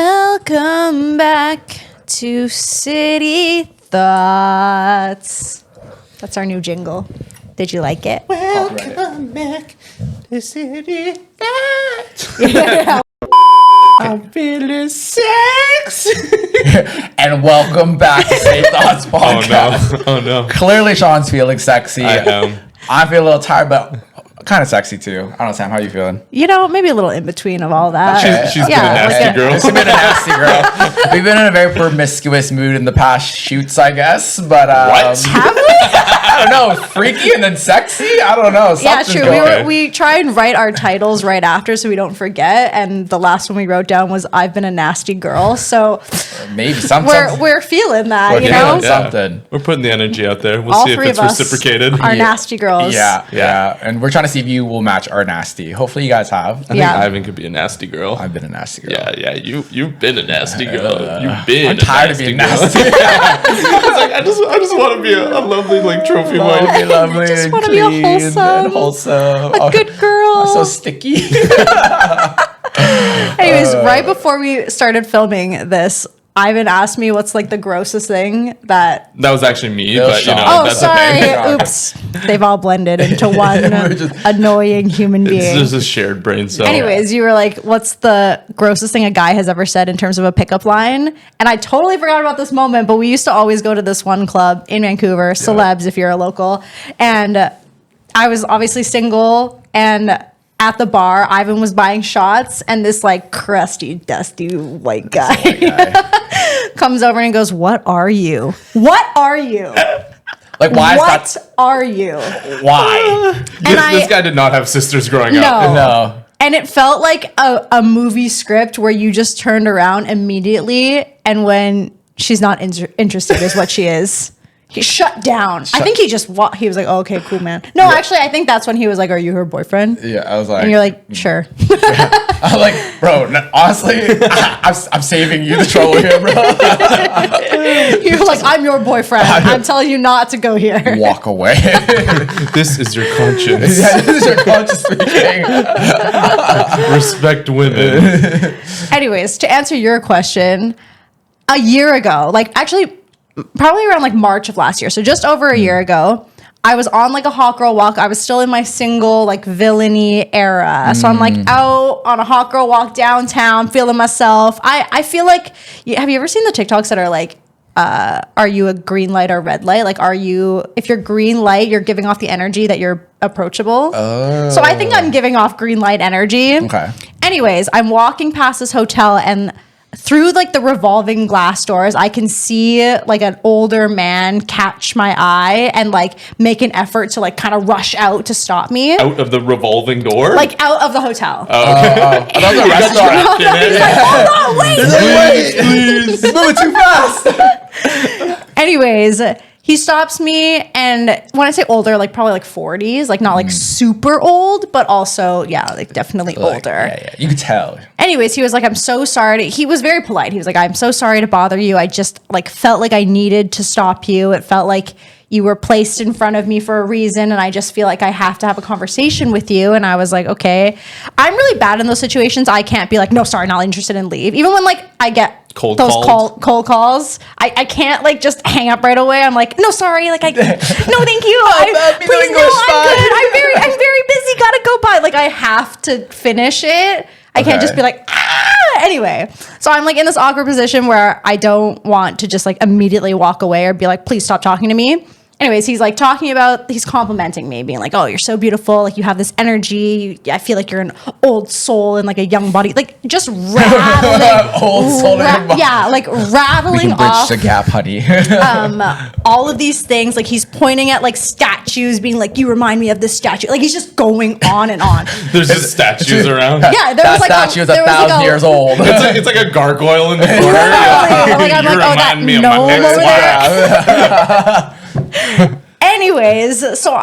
Welcome back to City Thots. That's our new jingle. Did you like it? Welcome back to City Thots. Yeah. I'm feeling sexy. And welcome back to City Thots Podcast. Oh no. Clearly Sean's feeling sexy. I am. I feel a little tired, but kind of sexy too. I don't know, Sam, how you feeling? You know, maybe a little in between of all that. Okay. She's been a nasty girl. She's been a nasty girl. We've been in a very promiscuous mood in the past shoots, I guess. But What? Have we? I don't know, freaky and then sexy? I don't know. Yeah, Something's true. going. We try and write our titles right after so we don't forget. And the last one we wrote down was "I've been a nasty girl." So Maybe something. we're feeling that, We're you feeling know. something. We're putting the energy out there. We'll All see if three it's of us reciprocated. are nasty girls. Yeah. And we're trying to see if you will match our nasty. Hopefully you guys have. I think Yeah. Ivan could be a nasty girl. I've been a nasty girl. Yeah. You've been a nasty girl. You've been. I'm tired of being nasty. I just want to be a lovely trophy wife. Lovely, Just wanna be a clean, and wholesome, Oh, good girl. I'm so sticky. Anyways, right before we started filming this, Ivan asked me what's like the grossest thing that. That was actually me, was but Sean. Oh, that's sorry. okay. Oops. They've all blended into one annoying human It's being. just a shared brain cell. Anyways, you were like, what's the grossest thing a guy has ever said in terms of a pickup line? And I totally forgot about this moment, but we used to always go to this one club in Vancouver, Celebs if you're a local. And I was obviously single, and at the bar, Ivan was buying shots, and this like crusty, dusty white guy comes over and goes, "What are you? What are you? Like, why What is that? are you?" Why? This guy did not have sisters growing up. No. And it felt like a movie script where you just turned around immediately, and when she's not interested is what she is. He shut down. I think he just he was like, oh, okay, cool, man. No, actually, I think that's when he was like, are you her boyfriend? Yeah, I was like, And you're like, sure. I'm like, bro, honestly, I'm saving you the trouble here, bro. You're like, I'm your boyfriend. I'm telling you not to go here. Walk away. This is your conscience. Yeah, this is your conscious speaking. Respect women. Anyways, to answer your question, a year ago, like actually probably around like March of last year, so just over a year ago, I was on like a hot girl walk. I was still in my single like villainy era. So I'm like out on a hot girl walk downtown, feeling myself. I feel like, have you ever seen the TikToks that are like, are you a green light or red light? Like, if you're green light, you're giving off the energy that you're approachable. So I think I'm giving off green light energy. Okay. Anyways, I'm walking past this hotel, and through like the revolving glass doors, I can see like an older man catch my eye and like make an effort to like kind of rush out to stop me. Out of the revolving door? Like out of the hotel. Oh, okay. Another restaurant. He's like, hold on, wait. Please, it's moving too fast. Anyways, he stops me, and when I say older, like probably like 40s, like not like super old, but also, yeah, like definitely older. Yeah, you could tell. Anyways, he was like, I'm so sorry. He was very polite. He was like, I'm so sorry to bother you. I just like felt like I needed to stop you. It felt like you were placed in front of me for a reason, and I just feel like I have to have a conversation with you. And I was like, okay. I'm really bad in those situations. I can't be like, no, sorry, not interested, and leave. Even when like I get Cold calls, I can't like just hang up right away. I'm like, no, sorry, like no, thank you. Please, no, I'm good. I'm very busy. Gotta go by. Like I have to finish it. I can't just be like, anyway. So I'm like in this awkward position where I don't want to just like immediately walk away or be like, please stop talking to me. Anyways, he's like he's complimenting me, being like, oh, you're so beautiful. Like you have this energy. I feel like you're an old soul and like a young body. Like just rattling. Old soul in your body. Yeah, like We rattling can bridge off the gap, honey. all of these things. Like he's pointing at like statues, being like, you remind me of this statue. Like he's just going on and on. There's just statues around. Yeah, there That was like statue is 1,000 years old. It's like a gargoyle in the corner. Like, I'm You like, oh, that remind me of gnome my over ex-wife. there. Anyways, so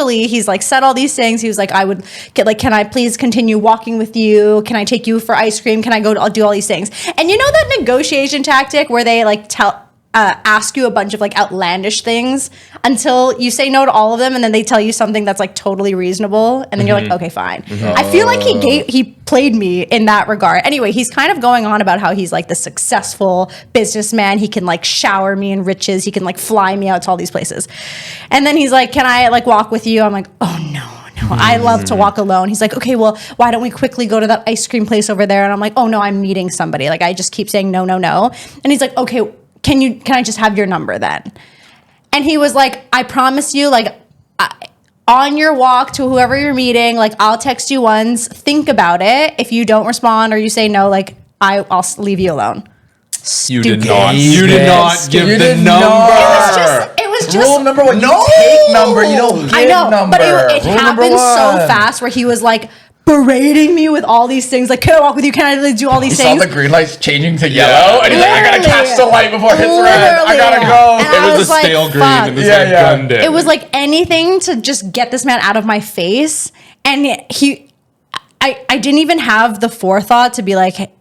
he's like said all these things. He was like, I would get like, can I please continue walking with you? Can I take you for ice cream? I'll do all these things. And you know that negotiation tactic where they like ask you a bunch of like outlandish things until you say no to all of them, and then they tell you something that's like totally reasonable, and then you're like, okay, fine. I feel like he played me in that regard. Anyway, he's kind of going on about how he's like the successful businessman. He can like shower me in riches. He can like fly me out to all these places. And then he's like, can I like walk with you? I'm like, oh no. I love to walk alone. He's like, okay, well, why don't we quickly go to that ice cream place over there? And I'm like, oh no, I'm meeting somebody. Like I just keep saying no. And he's like, okay, can I just have your number then? And he was like, I promise you, like on your walk to whoever you're meeting, like I'll text you once, think about it. If you don't respond or you say no, like I'll leave you alone. You did not give the number. It was just rule number one. You take number. You don't give I know, number. but it happened so fast where he was like berating me with all these things. Like, can I walk with you? Can I really do all these things? Saw the green lights changing to yellow, and he's like, I gotta catch the light before it hits red. I gotta go. And it was a stale green, and this like gunned it. It was like anything to just get this man out of my face. And I didn't even have the forethought to be like,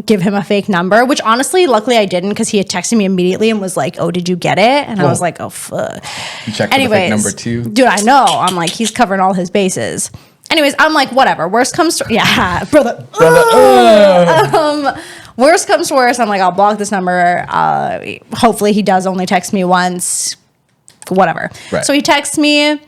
give him a fake number, which honestly, luckily I didn't, because he had texted me immediately and was like, oh, did you get it? And I was like, oh, fuck. You checked the fake number too? Dude, I know. I'm like, he's covering all his bases. Anyways, I'm like, whatever. Worst comes to... Yeah, brother. Worst comes to worst, I'm like, I'll block this number. Hopefully he does only text me once. Whatever. Right. So he texts me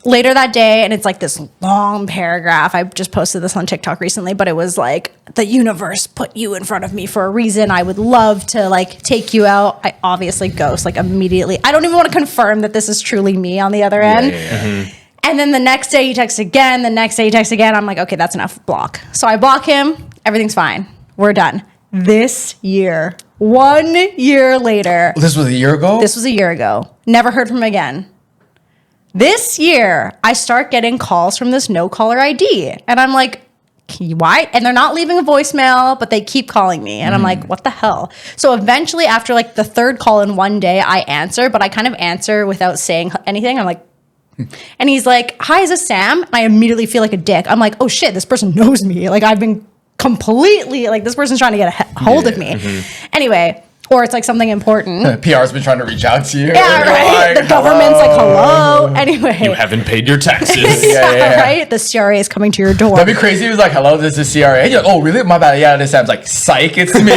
later that day, and it's like this long paragraph. I just posted this on TikTok recently, but it was like, the universe put you in front of me for a reason. I would love to like take you out. I obviously ghost like immediately. I don't even want to confirm that this is truly me on the other end. And then the next day he texts again. The next day he texts again. I'm like, okay, that's enough. Block. So I block him. Everything's fine. We're done. This year, 1 year later. This was a year ago? This was a year ago. Never heard from him again. This year, I start getting calls from this no caller ID. And I'm like, why? And they're not leaving a voicemail, but they keep calling me. And I'm like, what the hell? So eventually, after like the third call in one day, I answer, but I kind of answer without saying anything. I'm like, and he's like, hi, is this Sam? And I immediately feel like a dick. I'm like, oh shit, this person knows me. Like I've been completely, like this person's trying to get a hold of me. Anyway, or it's like something important. PR's been trying to reach out to you. Yeah, right. The government's like, hello. Anyway. You haven't paid your taxes. Yeah, right? The CRA is coming to your door. That'd be crazy. He was like, hello, this is CRA. And you're like, oh, really? My bad. Yeah, this Sam's like, psych, it's me.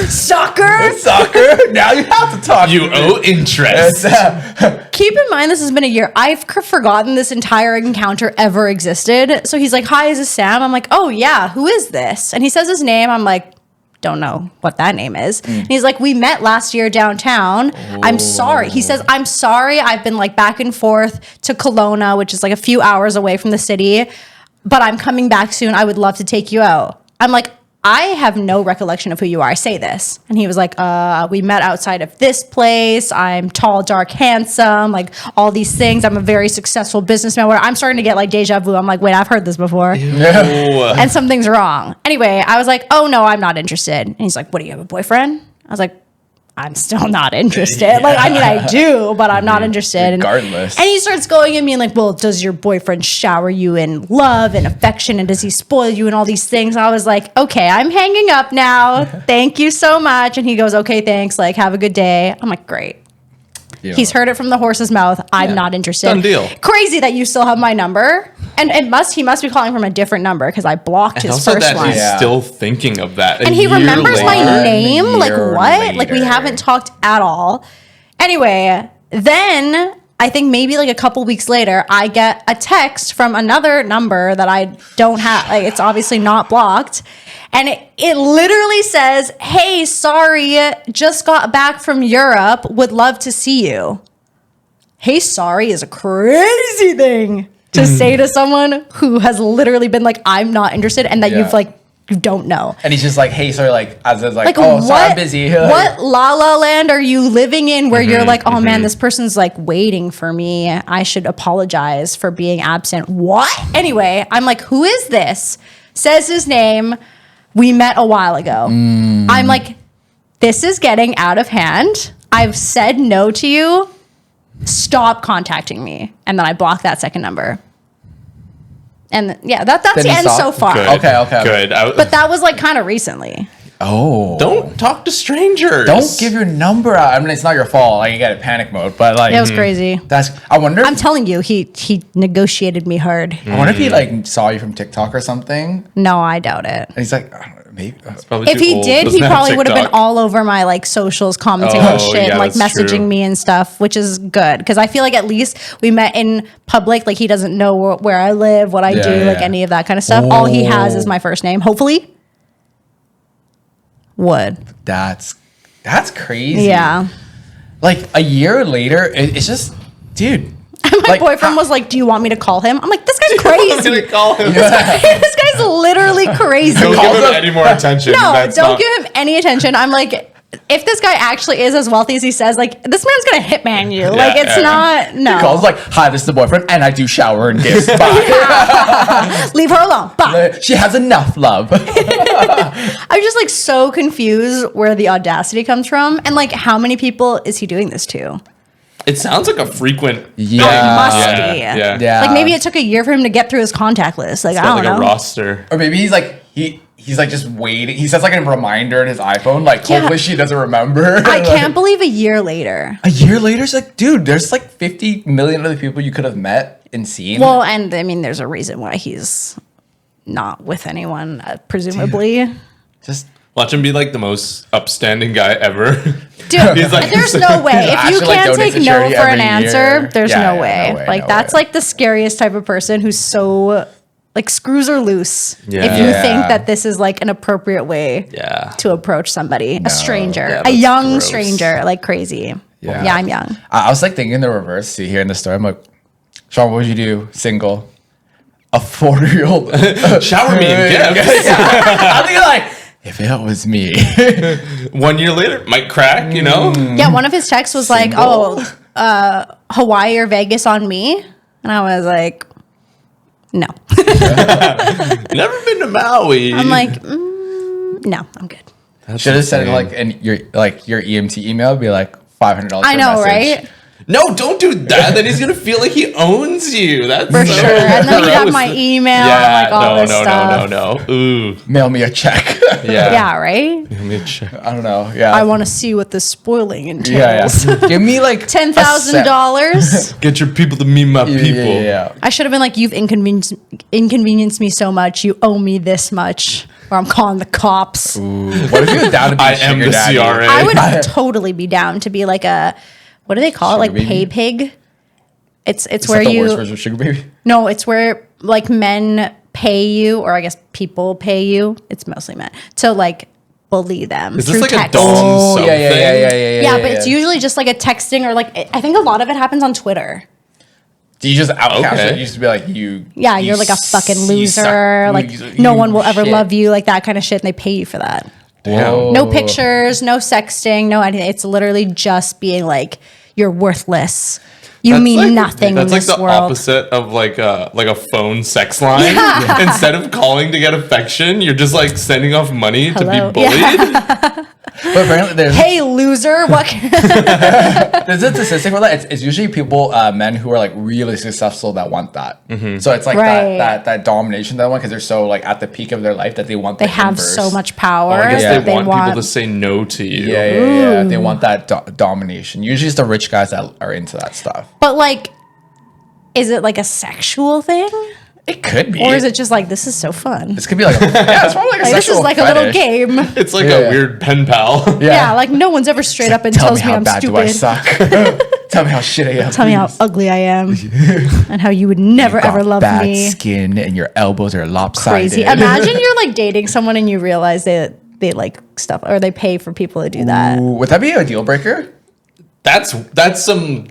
Sucker. Now you have to talk. You owe interest. Keep in mind, this has been a year. I've forgotten this entire encounter ever existed. So he's like, hi, is this Sam? I'm like, oh, yeah, who is this? And he says his name. I'm like, don't know what that name is. And he's like, we met last year downtown. I'm sorry. He says, I'm sorry. I've been like back and forth to Kelowna, which is like a few hours away from the city, but I'm coming back soon. I would love to take you out. I'm like, I have no recollection of who you are. I say this. And he was like, we met outside of this place. I'm tall, dark, handsome, like all these things. I'm a very successful businessman. Where I'm starting to get like deja vu. I'm like, wait, I've heard this before. And something's wrong. Anyway, I was like, oh no, I'm not interested. And he's like, what, do you have a boyfriend? I was like, I'm still not interested. Yeah. Like, I mean, I do, but I'm not interested. Regardless. And he starts going at me and like, well, does your boyfriend shower you in love and affection? And does he spoil you and all these things? And I was like, okay, I'm hanging up now. Thank you so much. And he goes, okay, thanks. Like, have a good day. I'm like, great. Yeah. He's heard it from the horse's mouth. I'm not interested. Done deal. Crazy that you still have my number. And he must be calling from a different number because I blocked his first one. He's still thinking of that. And he remembers my name. Like what? Later. Like we haven't talked at all. Anyway, then I think maybe like a couple weeks later, I get a text from another number that I don't have. Like it's obviously not blocked. And it literally says, hey, sorry, just got back from Europe. Would love to see you. Hey, sorry is a crazy thing to say to someone who has literally been like, I'm not interested, and that you've like, you don't know. And he's just like, hey, sorry, like, as is like, oh, sorry, I'm busy. What La La Land are you living in where you're like, oh man, this person's like waiting for me. I should apologize for being absent. What? Anyway, I'm like, who is this? Says his name. We met a while ago. I'm like, this is getting out of hand. I've said no to you. Stop contacting me. And then I blocked that second number. And yeah, that's the end so far. Good. Okay. Good. But that was like kind of recently. Oh. Don't talk to strangers. Don't give your number out. I mean, it's not your fault. Like, you get a panic mode, but like, It was crazy. I wonder. I'm telling you, he negotiated me hard. I wonder if he like saw you from TikTok or something. No, I doubt it. And he's like, I don't know, maybe. Probably If too he old. did, Doesn't he have probably would have been TikTok. all over my like socials, commenting Oh, on shit, yeah, and like that's messaging true. me and stuff, which is good because I feel like at least we met in public. Like he doesn't know where I live, what I Yeah, do, yeah, like yeah. any of that kind of stuff. All he has is Oh. my first name. Hopefully, would That's crazy. yeah. Like a year later, it's just, dude. My boyfriend was like, "Do you want me to call him?" I'm like, "This guy's I'm crazy. gonna call him. This guy's literally crazy." Don't Calls give him him- any more attention. No, That's don't not- give him any attention. I'm like, if this guy actually is as wealthy as he says, like, this man's gonna hitman you. Like, it's yeah. not, no. He calls like, "Hi, this is the boyfriend, and I do shower and gifts. Bye." Leave her alone. Bye. She has enough love. I'm just like so confused where the audacity comes from. And like, how many people is he doing this to? It sounds like a frequent. Yeah. It must Yeah, be. yeah. Yeah. Like, maybe it took a year for him to get through his contact list. Like, I don't Like know. a roster. Or maybe he's like he's like just waiting. He sets like a reminder in his iPhone. Like Yeah. hopefully she doesn't remember. I Like, can't believe a year later. A year later, it's like, dude, there's like 50 million other people you could have met and seen. Well, and I mean, there's a reason why he's not with anyone, presumably. just Watch him be like the most upstanding guy ever. Dude, He's like- there's no way. If you actually, like, can't donates take to no charity for an every answer, year. there's Yeah, no, yeah, way. no way, Like, no that's way. like the scariest type of person who's so, like, screws are loose. Yeah. If you Yeah. think that this is like an appropriate way Yeah. to approach somebody, a stranger, Yeah, a that's young gross. stranger, like crazy. Yeah. Yeah, I'm young. I was like thinking the reverse too here in the story. I'm like, Sean, what would you do? Single, a 40-year-old. Shower me in gifts. I'm thinking like, if it was me. 1 year later, might crack, you know? Yeah, one of his texts was like, Hawaii or Vegas on me. And I was like, no. Never been to Maui. I'm like, no, I'm good. Should have said like your EMT email be like $500. I know, right? No, don't do that. Then he's gonna feel like he owns you. That's For so sure. And then he'd have gross. my email Yeah, and like all this stuff. no. Ooh, Mail me a check. yeah. Yeah, right? Let me check. I don't know. Yeah. I want to see what this spoiling Yeah, entails. yeah. Give me like $10,000. Get your people to meet my people. Yeah. I should have been like, you've inconvenienced me so much. You owe me this much. Or I'm calling the cops. Ooh, what if you were down to be I a am sugar the daddy? CRA. I would totally be down to be like a, what do they call it? Sugar Like pay baby? pig. It's Is where that the you worst version of sugar baby? no, it's where like men pay you, or I guess people pay you. It's mostly men to like bully them. Is this through like text. a dom Oh, something? Yeah, but it's usually just like a texting or like I think a lot of it happens on Twitter. Do you just outcast Okay. it? You used to be like you. Yeah, you you're like a fucking you loser. suck. Like You- no you one will ever shit. love you. Like that kind of shit, and they pay you for that. Damn. No pictures, no sexting, no anything. It's literally just being like you're worthless. You That's mean like- nothing That's in like this the world. opposite of like a phone sex line. Yeah. Instead of calling to get affection, you're just like sending off money Hello? to be bullied. But apparently there's Hey, loser! What? there's a statistic for that. It's usually people, men who are like really successful that want that. So it's like Right. that domination that one because they're so like at the peak of their life that they want. They the have inverse. so much power. I guess that they want people to say no to you. Yeah. They want that domination. Usually it's the rich guys that are into that stuff. But like, is it like a sexual thing, It could be, or is it just like this is so fun? This could be like it's probably like a Like, this sexual is like a little fetish. game. It's like Yeah. a weird pen pal. Yeah, like no one's ever straight up and Tell tells me me how I'm bad do I stupid. suck. Tell me how shit I am. Tell me how please. ugly I am, and how you would never You got ever love bad me. skin and your elbows are lopsided. Crazy. Imagine you're like dating someone and you realize they like stuff or they pay for people to do that. Ooh, would that be a deal breaker? That's some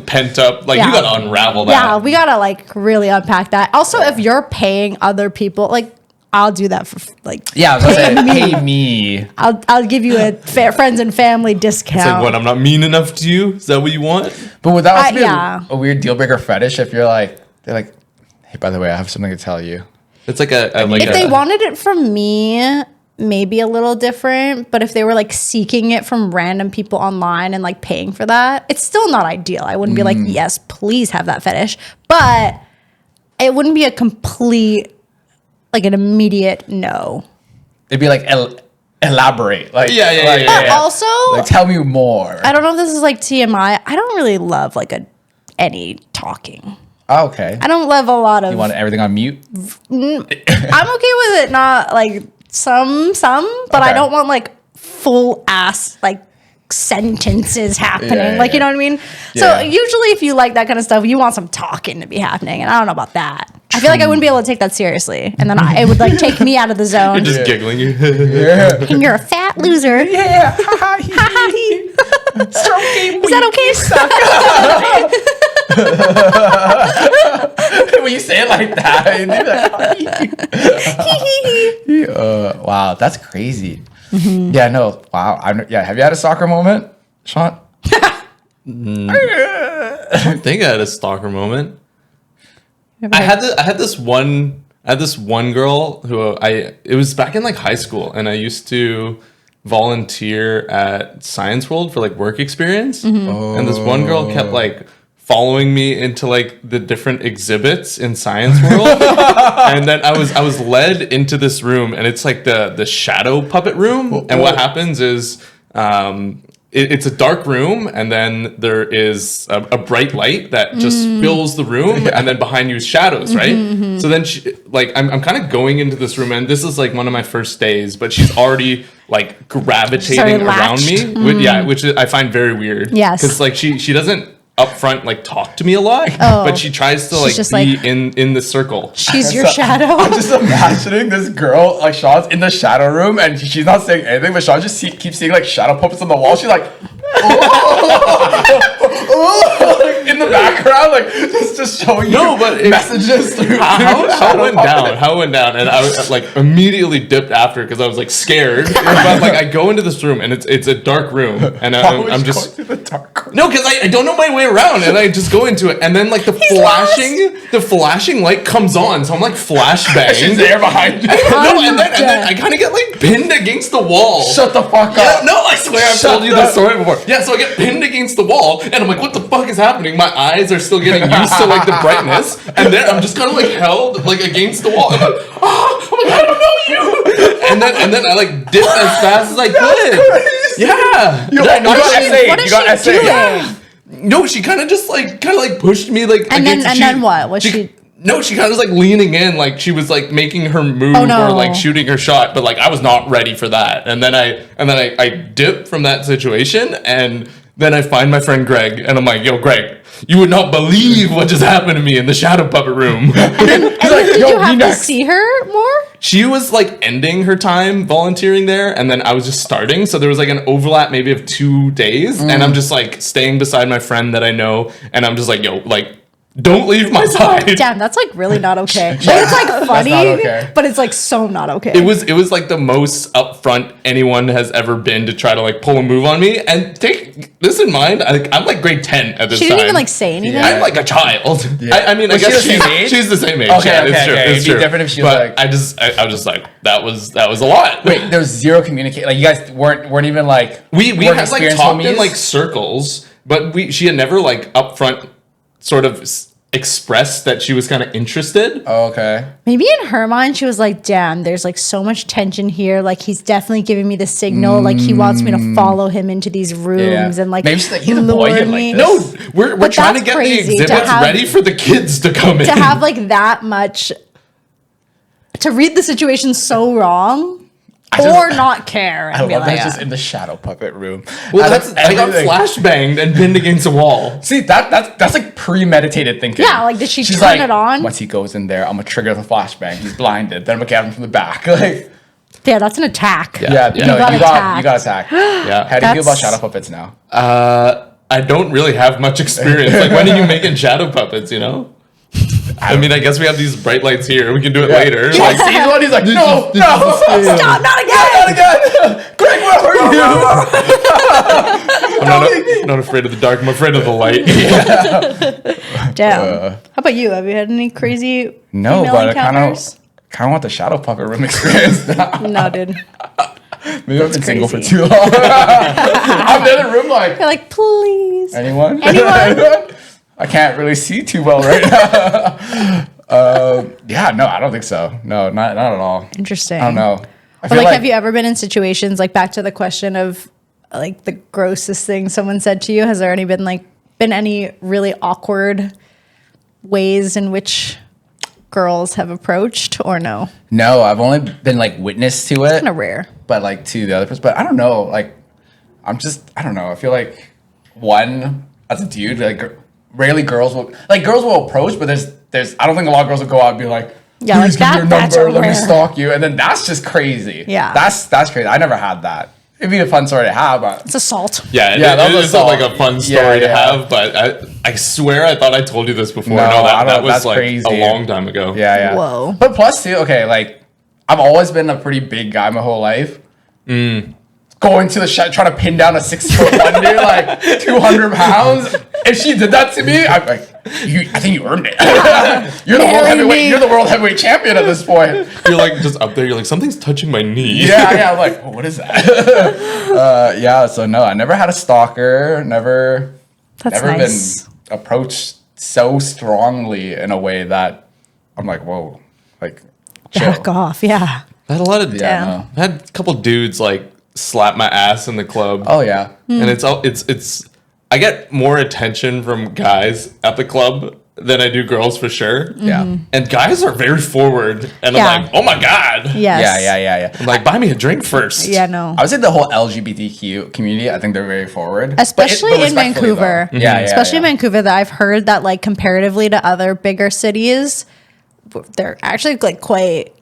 pent up. Like Yeah. you gotta unravel that. Yeah, we gotta like really unpack that. Also, if you're paying other people, like I'll do that for like Yeah, I was gonna say, pay me. I'll give you a friends and family discount. It's like what? I'm not mean enough to you. Is that what you want? But would that also be yeah. a weird deal breaker fetish if you're like, they're like, hey, by the way, I have something to tell you. It's like a like if they wanted it from me, maybe a little different. But if they were like seeking it from random people online and like paying for that, it's still not ideal. I wouldn't be like, yes, please have that fetish. But it wouldn't be a complete, like an immediate no. It'd be like elaborate. Like, But also, like, tell me more. I don't know if this is like TMI. I don't really love like any talking. Oh, okay. I don't love a lot of. You want everything on mute? I'm okay with it. Not like some, but I Okay. don't want like full ass like sentences happening. Yeah, like, you know what I mean? So Yeah. usually if you like that kind of stuff, you want some talking to be happening. And I don't know about that. I feel like I wouldn't be able to take that seriously. And then it would like take me out of the zone. You're just giggling. Yeah. And you're a fat loser. Yeah. Is that okay? When you say it like that, wow, that's crazy. Yeah, no, wow. Have you had a soccer moment, Sean? I don't think I had a stalker moment. I had this one girl who it was back in like high school, and I used to volunteer at Science World for like work experience. And this one girl kept like following me into like the different exhibits in Science World. And then I was led into this room, and it's like the shadow puppet room. And what happens is it's a dark room, and then there is a bright light that just fills the room, and then behind you is shadows, right? So then I'm kind of going into this room, and this is like one of my first days, but she's already like gravitating around me, which I find very weird. Yes, because like she doesn't up front like talk to me a lot, but she tries to like be in the circle. She's your shadow. I'm just imagining this girl, like Sean's in the shadow room, and she's not saying anything, but Sean just keeps seeing like shadow puppets on the wall. She's like, like, in the background, like just showing you messages through how it went down, and I was like immediately dipped after because I was like scared. But like I go into this room, and it's a dark room, and I'm just going through the dark room? No, because I don't know my way around, and I just go into it, and then like the flashing light comes on, so I'm like flashbanging. She's there behind you. and then I kind of get like pinned against the wall. Shut the fuck up. No, I swear I've told you this story before. Yeah, so I get pinned against the wall, and I'm like, what the fuck is happening? My eyes are still getting used to like the brightness, and then I'm just kind of like held like against the wall. I'm like, I don't know you. And then I like dip as fast as I could. Yeah. You got essay. Yeah. No, she kind of pushed me like And then what? Was she? No, she kind of was like leaning in, like she was like making her move or like shooting her shot, but like I was not ready for that. And then I dip from that situation, and then I find my friend Greg, and I'm like, yo, Greg, you would not believe what just happened to me in the shadow puppet room. Did you have to see her more? She was like ending her time volunteering there, and then I was just starting. So there was like an overlap maybe of 2 days, and I'm just like staying beside my friend that I know, and I'm just like, yo, like, don't leave my side. Damn, that's like really not okay. Like, it's like funny, but it's like so not okay. It was like the most upfront anyone has ever been to try to like pull a move on me. And take this in mind, I'm like grade 10 at this time. She didn't even like say anything. I'm like a child. Yeah. I mean, I guess she's the same age. Okay, it's true. It'd be different if she was like. I was just like, that was a lot. Wait, there was zero communication. Like you guys weren't even like we had like talked in like circles, but she had never like upfront sort of expressed that she was kind of interested. Oh, okay. Maybe in her mind she was like, damn, there's like so much tension here, like he's definitely giving me the signal, like he wants me to follow him into these rooms and like maybe she's like, he's a boy me. like No, we're trying to get the exhibits ready for the kids to come in. To have like that much, to read the situation so wrong or not care. I love that it's just in the shadow puppet room. Well, I got flashbanged and pinned against a wall. See, that's like premeditated thinking. Yeah, like did she She's turn like, it on? Once he goes in there, I'm gonna trigger the flashbang. He's blinded. Then I'm gonna get him from the back. Like, yeah, that's an attack. Yeah. You got attacked. Yeah. How do you feel about shadow puppets now? I don't really have much experience. Like, when are you making shadow puppets, you know? I mean, I guess we have these bright lights here. We can do it later. He like sees one, he's like, no, stop, not again. Greg, where are you? I'm not afraid of the dark. I'm afraid of the light. Damn. How about you? Have you had any crazy No, but encounters? I kind of want the shadow puppet room experience now. No, dude. Maybe I've been single for too long. I'm in the room like, you're like, please. Anyone? Anyone? I can't really see too well right now. Yeah, no, I don't think so. No, not at all. Interesting. I don't know. But like, have you ever been in situations, like back to the question of like the grossest thing someone said to you? Has there been any really awkward ways in which girls have approached, or no? No, I've only been like witness to it. Kind of rare. But like to the other person. But I don't know. Like, I don't know. I feel like as a dude, like rarely girls will approach, but there's I don't think a lot of girls will go out and be like, yeah, please give me your number, let rare. me stalk you. And then that's just crazy. Yeah. That's crazy. I never had that. It'd be a fun story to have, but it's assault. Yeah, it is like a fun story to have, but I swear I thought I told you this before. No, that was like crazy. A long time ago. Yeah. Whoa. But plus too, okay, like I've always been a pretty big guy my whole life. Going to the shop trying to pin down a 6'1" dude, like 200 pounds. If she did that to me, I'm like, I think you earned it. You're the world heavyweight champion at this point. You're like just up there. You're like, something's touching my knee. Yeah. I'm like, what is that? So no, I never had a stalker. Never nice. Been approached so strongly in a way that I'm like, whoa, like back off. Yeah. I had a lot of no. I had a couple dudes like slap my ass in the club. Oh yeah. And it's I get more attention from guys at the club than I do girls for sure. Yeah. And guys are very forward and I'm like, oh my God. Yes. Yeah. I'm like, buy me a drink first. Yeah, no. I would say the whole LGBTQ community, I think they're very forward. Especially in Vancouver. Yeah. Especially in Vancouver, that I've heard that like comparatively to other bigger cities, they're actually like quite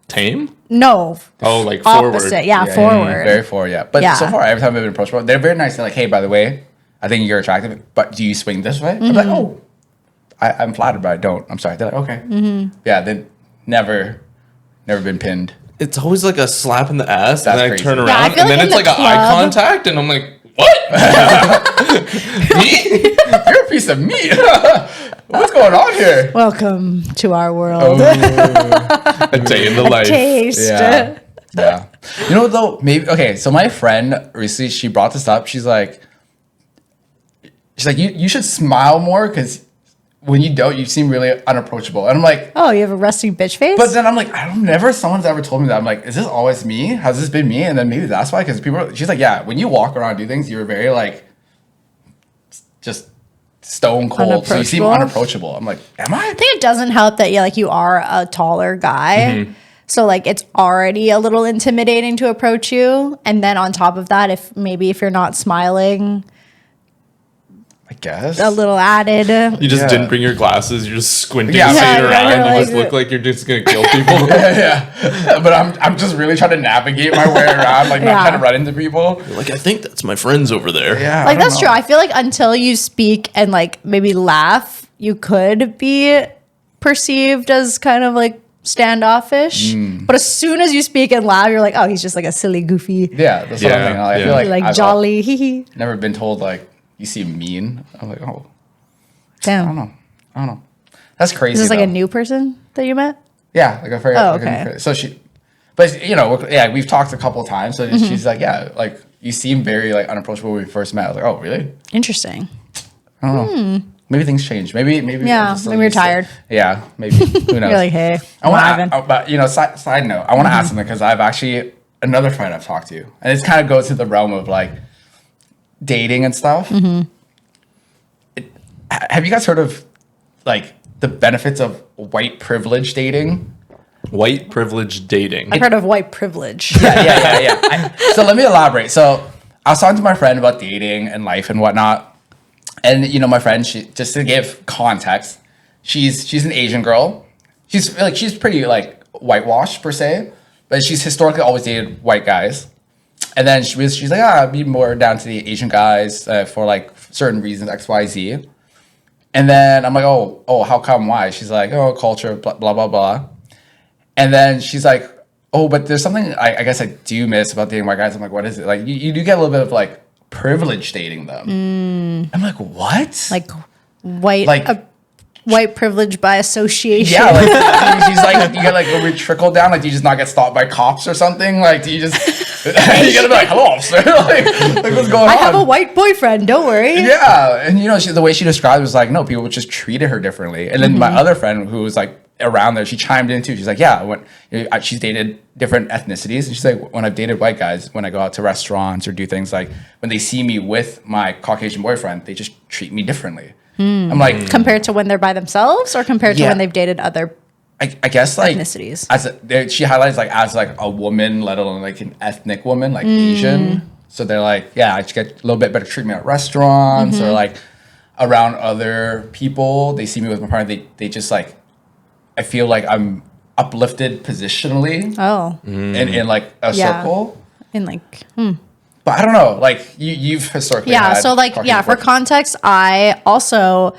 tame? No. Oh, like opposite. forward. Yeah, forward. Very forward, yeah. But so far, every time I've been approached, they're very nice. They're like, hey, by the way, I think you're attractive, but do you swing this way? I'm like, oh, I'm flattered, but I don't. I'm sorry. They're like, okay. Yeah, they never been pinned. It's always like a slap in the ass, That's and then crazy. I turn around, and then it's like an eye contact, and I'm like, what? Meat? You're a piece of meat. What's going on here? Welcome to our world. A day in the life. Taste. Yeah. You know, though, maybe, okay, so my friend recently, she brought this up. She's like, you should smile more because when you don't, you seem really unapproachable. And I'm like, oh, you have a resting bitch face? But then I'm like, someone's ever told me that. I'm like, is this always me? Has this been me? And then maybe that's why, because she's like, yeah, when you walk around and do things, you're very like, just stone cold. So you seem unapproachable. I'm like, am I? I think it doesn't help that you are a taller guy. So like it's already a little intimidating to approach you. And then on top of that, if you're not smiling, I guess a little added. You just didn't bring your glasses. You're just squinting Yeah, straight around. like, You just look like you're just gonna kill people. yeah. But I'm just really trying to navigate my way around, like not trying to run into people. You're like, I think that's my friends over there. Yeah, Like that's true. I feel like until you speak and like maybe laugh, you could be perceived as kind of like standoffish. But as soon as you speak and laugh, you're like, oh, he's just like a silly, goofy. Yeah, that's what I'm thinking. I feel like I've jolly, hee hee. never been told like you seem mean. I'm like, oh, Damn. I don't know. That's crazy. Is this like though. a new person that you met? Yeah, like a very. Oh, like a new okay. person. So she, but we've talked a couple of times. So she's like, yeah, like you seem very like unapproachable when we first met. I was like, oh, really? Interesting. I don't know. Maybe things change. Maybe. Yeah, maybe you're tired. Yeah, maybe. Who knows? You're like, hey, but side note, I want to ask something because I've actually another friend I've talked to, and it kind of goes to the realm of like dating and stuff. Have you guys heard of like the benefits of white privilege dating? White privilege dating. I've heard of white privilege. Yeah. So let me elaborate. So I was talking to my friend about dating and life and whatnot. And my friend, she, just to give context, she's an Asian girl. She's pretty like whitewashed per se, but she's historically always dated white guys. And then she's like, I'd be more down to the Asian guys for like certain reasons, X, Y, Z. And then I'm like, oh, how come? Why? She's like, oh, culture, blah blah blah. And then she's like, oh, but there's something I guess I do miss about dating white guys. I'm like, what is it? Like you do get a little bit of like privilege dating them. I'm like, what? Like white privilege by association. Yeah, like she's like, you get like a trickle down. Like, do you just not get stopped by cops or something? Like, do you just you gotta be like, hello, officer. like what's going on? I have a white boyfriend. Don't worry. Yeah, and the way she described it was like, no, people just treated her differently. And then my other friend, who was like around there, she chimed in too. She's like, yeah, she's dated different ethnicities. And she's like, when I've dated white guys, when I go out to restaurants or do things, like when they see me with my Caucasian boyfriend, they just treat me differently. I'm like, compared to when they're by themselves, or compared to when they've dated other I guess like ethnicities. She highlights like as like a woman, let alone like an ethnic woman, like Asian. So they're like, yeah, I just get a little bit better treatment at restaurants or like around other people. They see me with my partner. They just like, I feel like I'm uplifted positionally. Oh, in like a circle. In like. But I don't know. Like you've historically. Yeah. Had So like, Caucasian for context, I also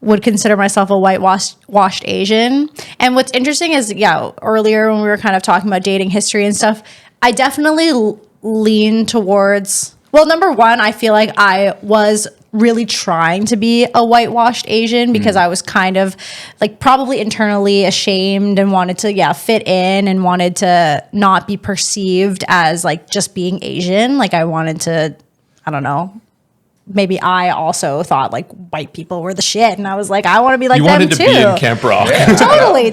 would consider myself a whitewashed Asian. And what's interesting is, earlier when we were kind of talking about dating history and stuff, I definitely lean towards, well, number one, I feel like I was really trying to be a whitewashed Asian because I was kind of like probably internally ashamed and wanted to, fit in and wanted to not be perceived as like just being Asian. Like I wanted to, I don't know, maybe I also thought like white people were the shit, and I was like, I want to be like them too. You wanted to be in Camp Rock. Yeah. Totally.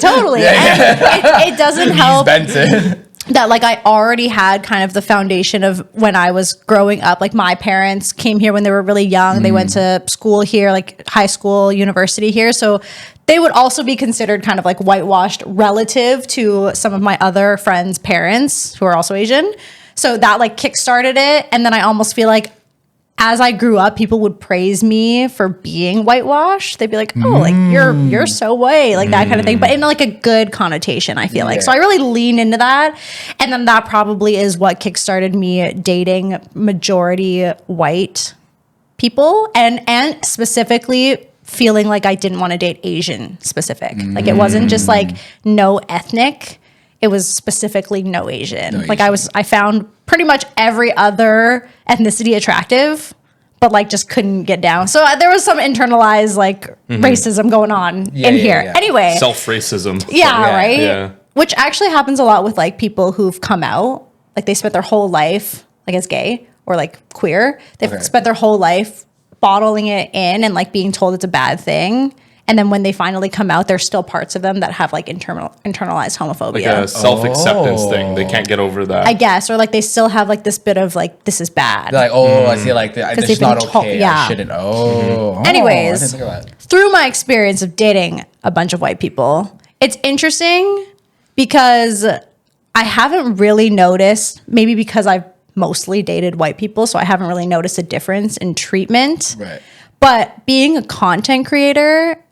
And it doesn't help Benton. that like I already had kind of the foundation of when I was growing up. Like my parents came here when they were really young. They went to school here, like high school, university here. So they would also be considered kind of like whitewashed relative to some of my other friends' parents who are also Asian. So that like kickstarted it. And then I almost feel like as I grew up, people would praise me for being whitewashed. They'd be like, "Oh, like you're so white," like that kind of thing, but in like a good connotation, I feel like. So I really lean into that, and then that probably is what kickstarted me dating majority white people, and specifically feeling like I didn't want to date Asian specific. Like it wasn't just like no ethnic. It was specifically no Asian. Like I found pretty much every other ethnicity attractive, but like just couldn't get down. So there was some internalized like racism going on in here. Yeah. Anyway. Self-racism. Yeah, right? Yeah. Which actually happens a lot with like people who've come out. Like they spent their whole life like as gay or like queer. They've spent their whole life bottling it in and like being told it's a bad thing. And then when they finally come out, there's still parts of them that have like internalized homophobia. Like a self-acceptance thing. They can't get over that. I guess. Or like they still have like this bit of like, this is bad. They're like, I see like this is not okay. I shouldn't. Anyways, I didn't think of that. Through my experience of dating a bunch of white people, it's interesting because I haven't really noticed, maybe because I've mostly dated white people, so I haven't really noticed a difference in treatment. Right. But being a content creator,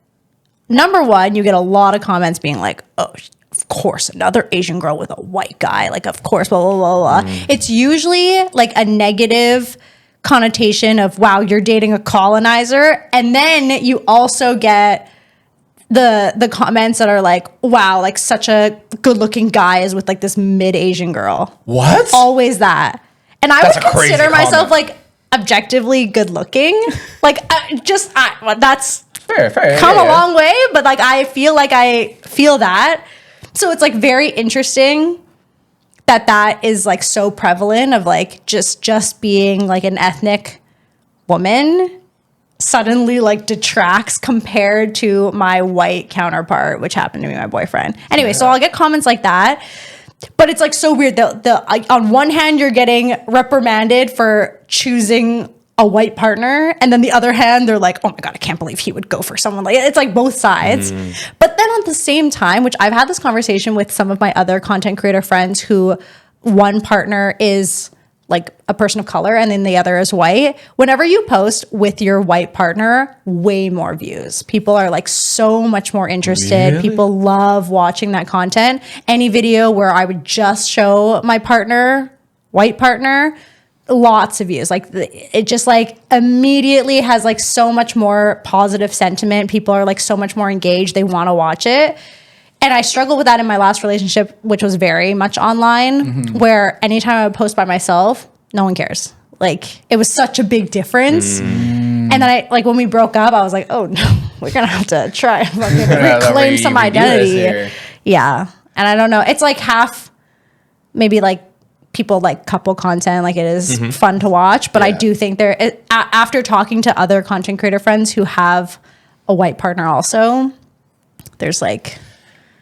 number one, you get a lot of comments being like, oh, of course, another Asian girl with a white guy. Like, of course, blah, blah, blah, blah. It's usually like a negative connotation of, wow, you're dating a colonizer. And then you also get the comments that are like, wow, like such a good looking guy is with like this mid-Asian girl. What? Always that. And I would consider myself like objectively good looking. Like that's fair. Come a long way, but like I feel that. So it's like very interesting that is like so prevalent of like just being like an ethnic woman suddenly like detracts compared to my white counterpart, which happened to be my boyfriend. Anyway, so I'll get comments like that. But it's like so weird. On one hand, you're getting reprimanded for choosing a white partner, and then the other hand, they're like, "Oh my god, I can't believe he would go for someone like." It's like both sides. But then at the same time, which I've had this conversation with some of my other content creator friends, who one partner is like a person of color and then the other is white. Whenever you post with your white partner, way more views. People are like so much more interested. Really? People love watching that content. Any video where I would just show my partner, white partner, lots of views. Like it just like immediately has like so much more positive sentiment. People are like so much more engaged. They want to watch it. And I struggled with that in my last relationship, which was very much online, where anytime I would post by myself, no one cares. Like it was such a big difference. And then when we broke up, I was like, oh no, we're going to have to try and reclaim some identity. Yeah. And I don't know. It's like half maybe like people like couple content, like it is fun to watch. But I do think after talking to other content creator friends who have a white partner also, there's like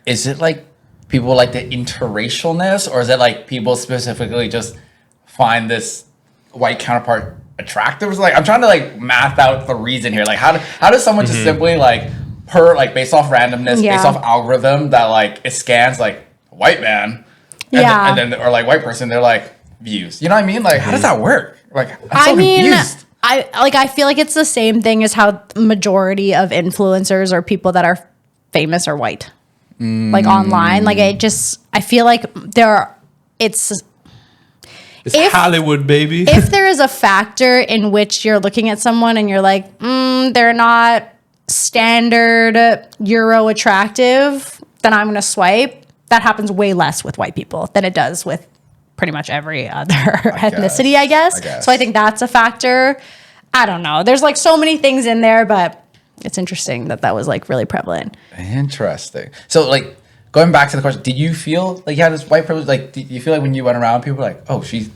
is it like people like the interracialness, or is it like people specifically just find this white counterpart attractive? It's like I'm trying to like math out the reason here. Like how does someone just simply like based off randomness, based off algorithm that like it scans like white man, and then or like white person, they're like views. You know what I mean? Like how does that work? Like I'm so confused. I feel like it's the same thing as how majority of influencers or people that are famous are white. Like online. Like I feel like it's Hollywood, baby. If there is a factor in which you're looking at someone and you're like, they're not standard Euro attractive, then I'm going to swipe. That happens way less with white people than it does with pretty much every other ethnicity, I guess. So I think that's a factor. I don't know. There's like so many things in there, but it's interesting that was like really prevalent. Interesting. So like going back to the question, did you feel like you had this white privilege? Like, did you feel like when you went around, people were like, oh, she's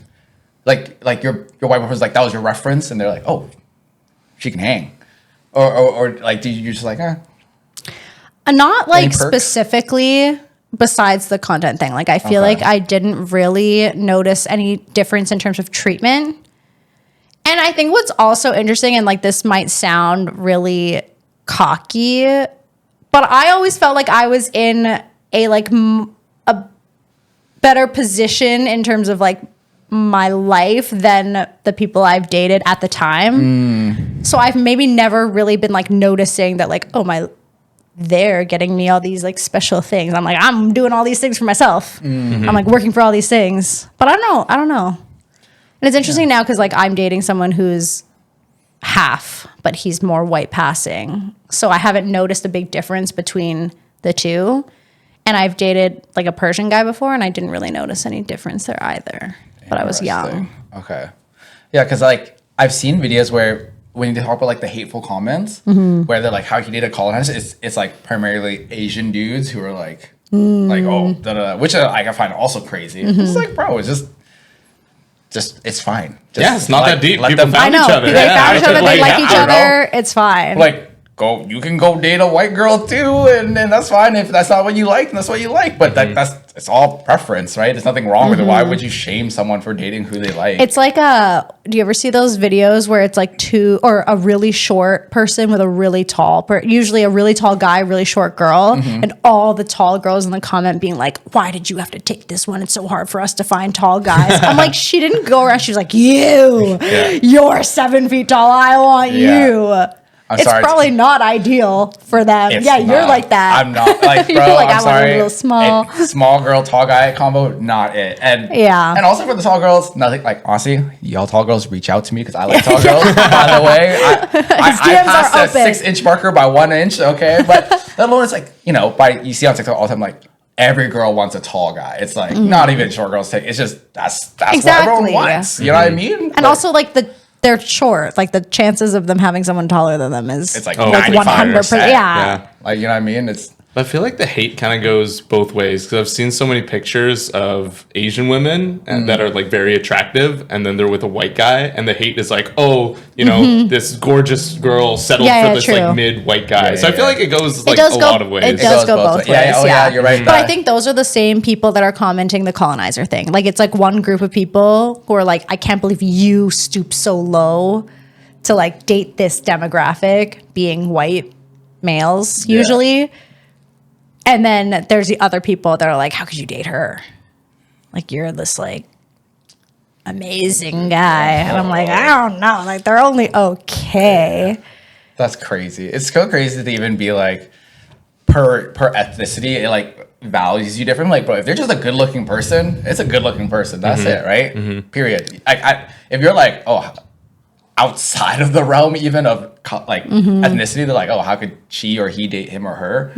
like your white person was like, that was your reference, and they're like, oh, she can hang, or like, did you just like, not like specifically. Besides the content thing, like I feel like I didn't really notice any difference in terms of treatment. And I think what's also interesting, and like this might sound really cocky, but I always felt like I was in a like a better position in terms of like my life than the people I've dated at the time. So I've maybe never really been like noticing that like, oh, they're getting me all these like special things. I'm like, I'm doing all these things for myself. I'm like working for all these things, but I don't know. And it's interesting now because like I'm dating someone who's half, but he's more white passing. So I haven't noticed a big difference between the two. And I've dated like a Persian guy before, and I didn't really notice any difference there either. But I was young. Okay. Yeah, because like I've seen videos where when you talk about like the hateful comments, where they're like, how he dated colonizer, it's like primarily Asian dudes who are like oh, which I find also crazy. It's like, bro, it's just it's fine. Just, it's not that deep. Let People them found each other. They found each other. They like each other. It's fine. Like, you can go date a white girl too, and that's fine if that's not what you like, then that's what you like. But it's all preference, right? There's nothing wrong with it. Why would you shame someone for dating who they like? It's like do you ever see those videos where it's like a really short person with a really tall, usually a really tall guy, really short girl, and all the tall girls in the comment being like, why did you have to take this one? It's so hard for us to find tall guys. I'm like, she didn't go around. She was like, you're 7 feet tall. I want you. It's probably not ideal for them. You're like that. I'm not like, bro. You're like, I'm sorry. A little small. Small girl, tall guy combo, not it. And and also for the tall girls, nothing like honestly, y'all tall girls reach out to me because I like tall girls. By the way, I passed that 6-inch marker by 1 inch. Okay, but that one is like you see on TikTok all the time like every girl wants a tall guy. It's like not even short girls take. It's just that's what everyone wants. You know what I mean? And also like they're short. Like the chances of them having someone taller than them is like 100%. Yeah. Like, you know what I mean? I feel like the hate kind of goes both ways because I've seen so many pictures of Asian women that are like very attractive, and then they're with a white guy, and the hate is like, oh, this gorgeous girl settled for this like mid white guy. So I feel like it goes like a lot of ways. It does go both ways. Yeah, you're right. But I think those are the same people that are commenting the colonizer thing. Like it's like one group of people who are like, I can't believe you stoop so low to like date this demographic, being white males usually. And then there's the other people that are like, how could you date her? Like, you're this, like, amazing guy. And I'm like, I don't know. Like, they're only okay. That's crazy. It's so crazy to even be like, per ethnicity, it, like, values you different. Like, bro, if they're just a good-looking person, it's a good-looking person. That's it, right? Period. If you're like, oh, outside of the realm even of ethnicity, they're like, oh, how could she or he date him or her?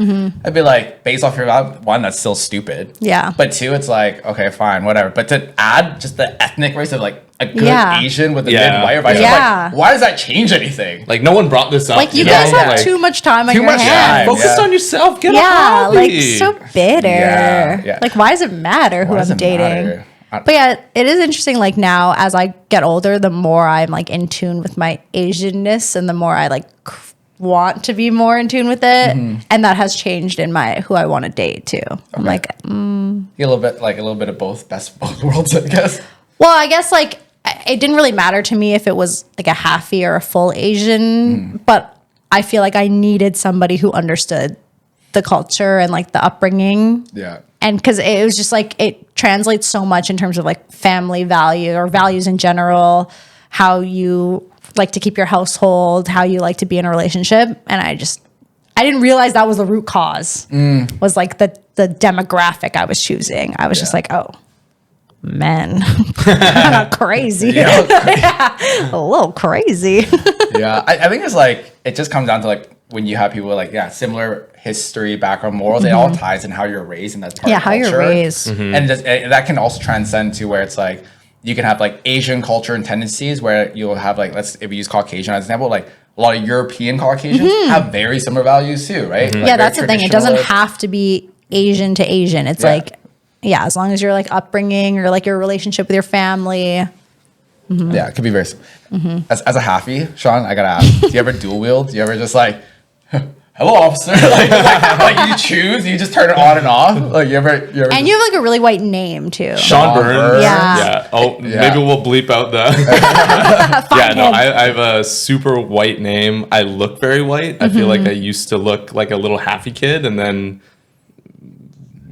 I'd be like, based off your one, that's still stupid. Yeah. But two, it's like, okay, fine, whatever. But to add just the ethnic race of like a good Asian with a good white or vice versa, like, why does that change anything? Like no one brought this up. Like you guys have too much time on your hands. Focus on yourself. Get a hobby. Like so bitter. Yeah. Like why does it matter who I'm dating? But yeah, it is interesting, like now as I get older, the more I'm like in tune with my Asianness and the more I like want to be more in tune with it, and that has changed in who I want to date too. I'm like, You a little bit of both, best of both worlds, I guess. well, I guess like it didn't really matter to me if it was like a halfie or a full Asian, but I feel like I needed somebody who understood the culture and like the upbringing. Yeah. And because it was just like, it translates so much in terms of like family value or values in general, how you like to keep your household, how you like to be in a relationship. And I didn't realize that was the root cause, was like the demographic I was choosing. I was just like, oh, men, kind of crazy. A little crazy. Yeah. I think it's like, it just comes down to like, when you have people with like, similar history, background, morals, it all ties in how you're raised, and that's part of how culture. you're raised. And that can also transcend to where it's like, you can have like Asian culture and tendencies where you'll have like, if we use Caucasian as an example, like a lot of European Caucasians have very similar values too, right? Like, Yeah, that's the thing. It doesn't traditionalist. have to be Asian to Asian. It's like, as long as you're like upbringing or like your relationship with your family. Yeah, it could be very. As a halfie, Sean, I gotta ask: do you ever dual wield? Do you ever just like, hello, officer? like you choose, you just turn it on and off. Like you ever And you have like a really white name too. Sean Burns. Yeah. Oh, maybe we'll bleep out the. I have a super white name. I look very white. I feel like I used to look like a little halfy kid, and then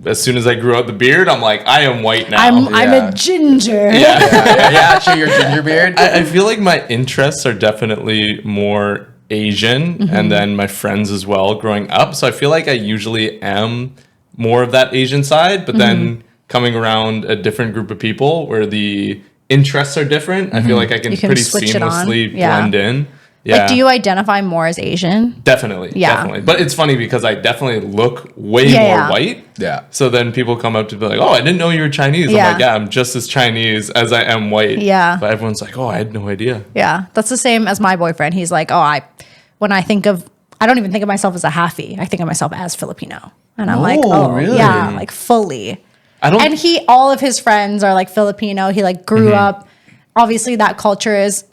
as soon as I grew out the beard, I'm like, I am white now. I'm a ginger. actually, your ginger beard. I feel like my interests are definitely more Asian, and then my friends as well growing up. So I feel like I usually am more of that Asian side, but then coming around a different group of people where the interests are different, I feel like I can pretty switch it on. seamlessly blend in. Yeah. Like, do you identify more as Asian? Definitely. Yeah. Definitely. But it's funny because I definitely look way more white. Yeah. So then people come up to be like, oh, I didn't know you were Chinese. Yeah. I'm like, yeah, I'm just as Chinese as I am white. Yeah. But everyone's like, oh, I had no idea. Yeah. That's the same as my boyfriend. He's like, when I don't even think of myself as a halfie. I think of myself as Filipino. And I'm like, oh, really? yeah, like fully. I don't. And all of his friends are like Filipino. He like grew up. Obviously, that culture is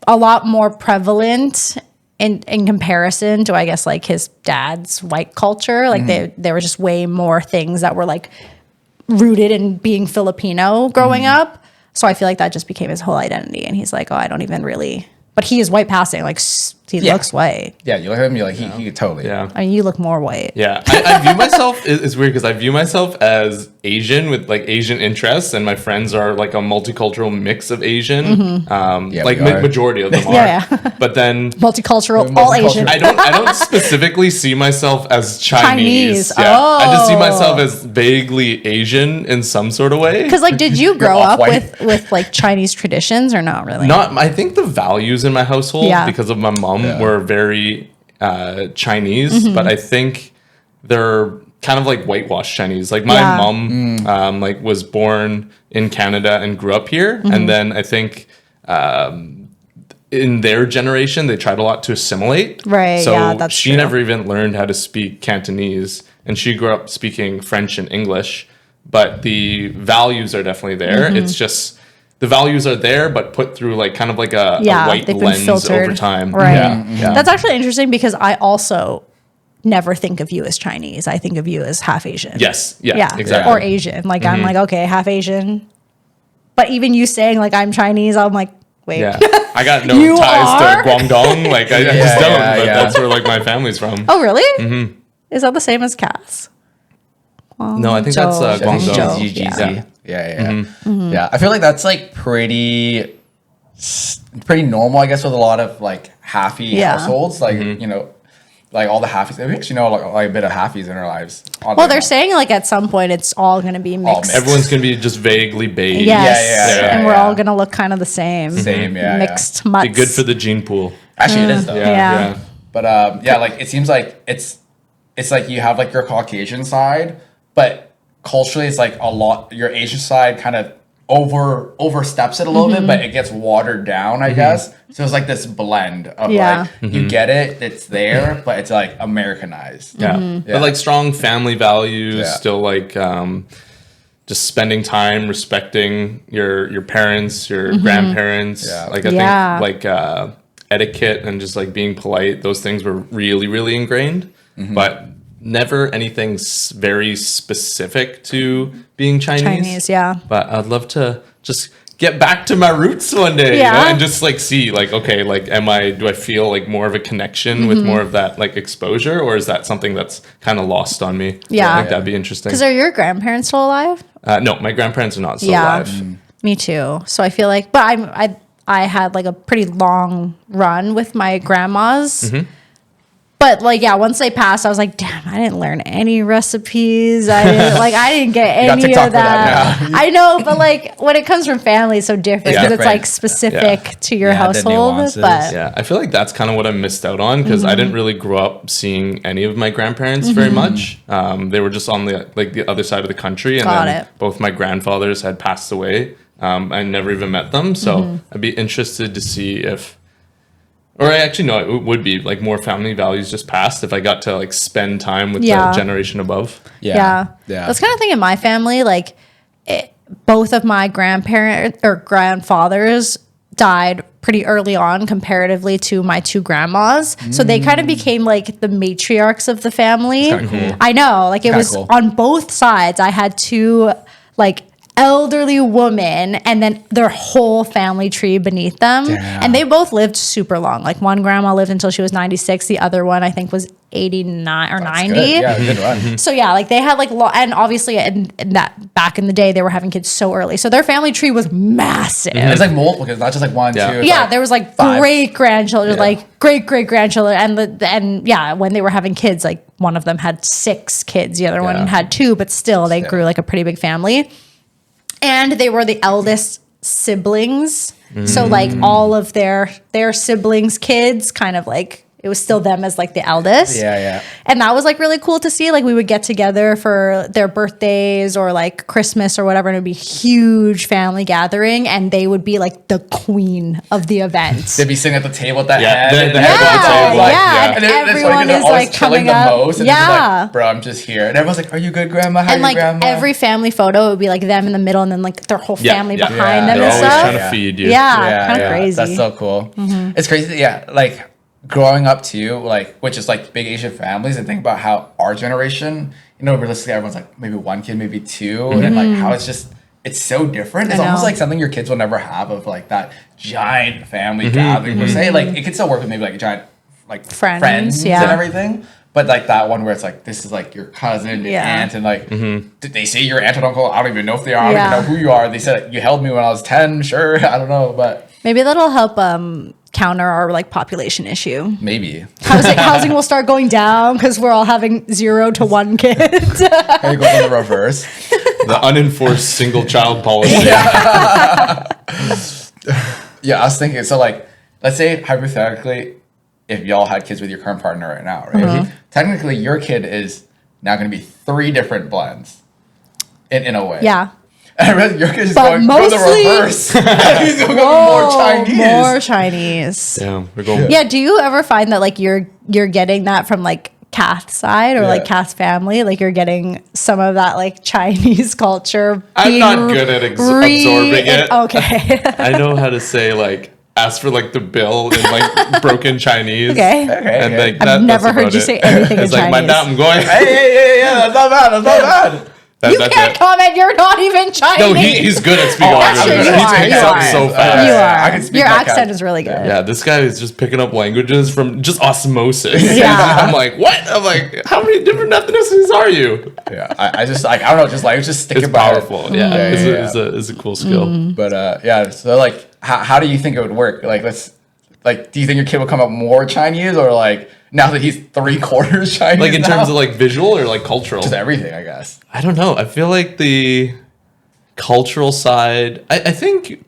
a lot more prevalent in comparison to, I guess, like his dad's white culture. Like there were just way more things that were like rooted in being Filipino growing up. So I feel like that just became his whole identity. And he's like, oh, I don't even really. But he is white passing. Like he looks white. Yeah, you look at him, you're like, he totally. Yeah. I mean, you look more white. Yeah, I view myself, it's weird because I view myself as Asian with like Asian interests, and my friends are like a multicultural mix of Asian. Like majority of them are. Yeah. But then Multicultural, all Asian. I don't specifically see myself as Chinese. Chinese. Yeah. I just see Oh. myself as vaguely Asian in some sort of way. Because like, did you grow up off-white. with like Chinese traditions or not really? I think the values in my household, because of my mom, were very Chinese, but I think they're kind of like whitewashed Chinese. Like my mom, like was born in Canada and grew up here, and then I think in their generation they tried a lot to assimilate. Right. So yeah, that's she true. never even learned how to speak Cantonese, and she grew up speaking French and English. But the values are definitely there. It's just the values are there, but put through like kind of like a white they've been lens filtered. over time. Right. Yeah. That's actually interesting because I also never think of you as Chinese. I think of you as half Asian. Yes. Yeah. Exactly. Or Asian. Like I'm like, okay, half Asian. But even you saying like I'm Chinese, I'm like, wait. Yeah. I got no You ties are? to Guangdong. Like I just don't. But yeah. that's where like my family's from. Oh, really? Is that the same as Cass? No, I think that's Guangdong. Guangzhou. Yeah. I feel like that's like pretty normal, I guess, with a lot of like halfy households. Like like all the halfies. We actually know like a bit of halfies in our lives. Well, they're saying like at some point it's all going to be mixed. Everyone's gonna be just vaguely beige. Yes. Yeah, and we're all going to look kind of the same. Mixed mutts. Be good for the gene pool. Actually, it is though. Yeah. But like it seems like it's like you have like your Caucasian side, but culturally it's like a lot. Your Asian side kind of oversteps it a little bit, but it gets watered down, I guess. So it's like this blend of like you get it, it's there, but it's like Americanized. Yeah. But like strong family values, still like just spending time respecting your parents, your grandparents. Yeah. Like I think like etiquette and just like being polite, those things were really, really ingrained, but never anything very specific to being Chinese. Yeah. But I'd love to just get back to my roots one day, Yeah. you know, and just like see like, okay, like do I feel like more of a connection with more of that like exposure, or is that something that's kind of lost on me? Yeah. I think that'd be interesting. Because are your grandparents still alive? No, my grandparents are not still alive. Me too. So I feel like, but I had like a pretty long run with my grandmas. But like, yeah, once they passed, I was like, damn, I didn't learn any recipes. I didn't get any of that. I know, but like when it comes from family, it's so different because it's like specific to your household. But yeah, I feel like that's kind of what I missed out on because I didn't really grow up seeing any of my grandparents very much. They were just on the other side of the country, and then both my grandfathers had passed away. I never even met them, so I'd be interested to see if. Or I actually know it would be like more family values just passed if I got to like spend time with the generation above. Yeah. That's kind of thing in my family. Like both of my grandparents or grandfathers died pretty early on comparatively to my two grandmas. So they kind of became like the matriarchs of the family. Cool. I know. Like it was on both sides. I had two like elderly woman and then their whole family tree beneath them. And they both lived super long. Like one grandma lived until she was 96. The other one I think was 89 or 90. Good. Yeah, good run. So yeah, like they had like and obviously in that back in the day they were having kids so early. So their family tree was massive. It's like multiple kids, not just like one, two. Yeah, there was like great grandchildren, like great grandchildren, and yeah, when they were having kids, like one of them had 6 kids, the other one had 2, but still they grew like a pretty big family. And they were the eldest siblings. So like all of their siblings' kids kind of like it was still them as like the eldest. Yeah. And that was like really cool to see. Like we would get together for their birthdays or like Christmas or whatever, and it would be a huge family gathering, and they would be like the queen of the event. They'd be sitting at the table with that head. And everyone is like coming up. Most, and like, bro, I'm just here. And everyone's like, are you good, grandma? How are you, grandma? Every family photo would be like them in the middle and then like their whole family behind them They're and always stuff. trying to feed you. Kind of crazy. That's so cool. It's crazy. Like growing up too, like which is like big Asian families, and think about how our generation, you know, realistically everyone's like maybe one kid, maybe 2, and like how it's so different. It's almost like something your kids will never have of like that giant family gathering per se. Like it could still work with maybe like a giant like friends and everything. But like that one where it's like this is like your cousin, your aunt, and like did they say your aunt and uncle? I don't even know if they are. I don't even know who you are. They said you held me when I was 10. Sure, I don't know, but maybe that'll help counter our like population issue. Maybe housing will start going down because we're all having 0 to 1 kids. There you go in the reverse. The unenforced single child policy. Yeah, I was thinking. So like, let's say hypothetically, if y'all had kids with your current partner right now, right? Technically, your kid is now going to be 3 different blends, in a way. Yeah. And your kid is going the reverse. He's going more Chinese. More Chinese. Yeah, we're going. Yeah. Do you ever find that like you're getting that from like Kath's side or like Kath's family? Like you're getting some of that like Chinese culture. I'm not good at absorbing it. Okay. I know how to say like ask for like the bill in like broken Chinese. Okay. And like I've never heard you say anything in Chinese. It's like, I'm going, hey, that's not bad. You can't comment. You're not even Chinese. No, he's good at speaking languages. He takes up so fast. You are. I can speak Your accent is really good. Yeah, this guy is just picking up languages from just osmosis. Yeah. I'm like, what? I'm like, how many different ethnicities are you? Yeah, I just like I don't know, just like just stick It's about powerful. it. Yeah, it's a cool skill. But so like, how do you think it would work? Like, do you think your kid will come up more Chinese, or like now that he's 3/4 Chinese? Like in terms of like visual or like cultural? Just everything, I guess. I don't know. I feel like the cultural side. I think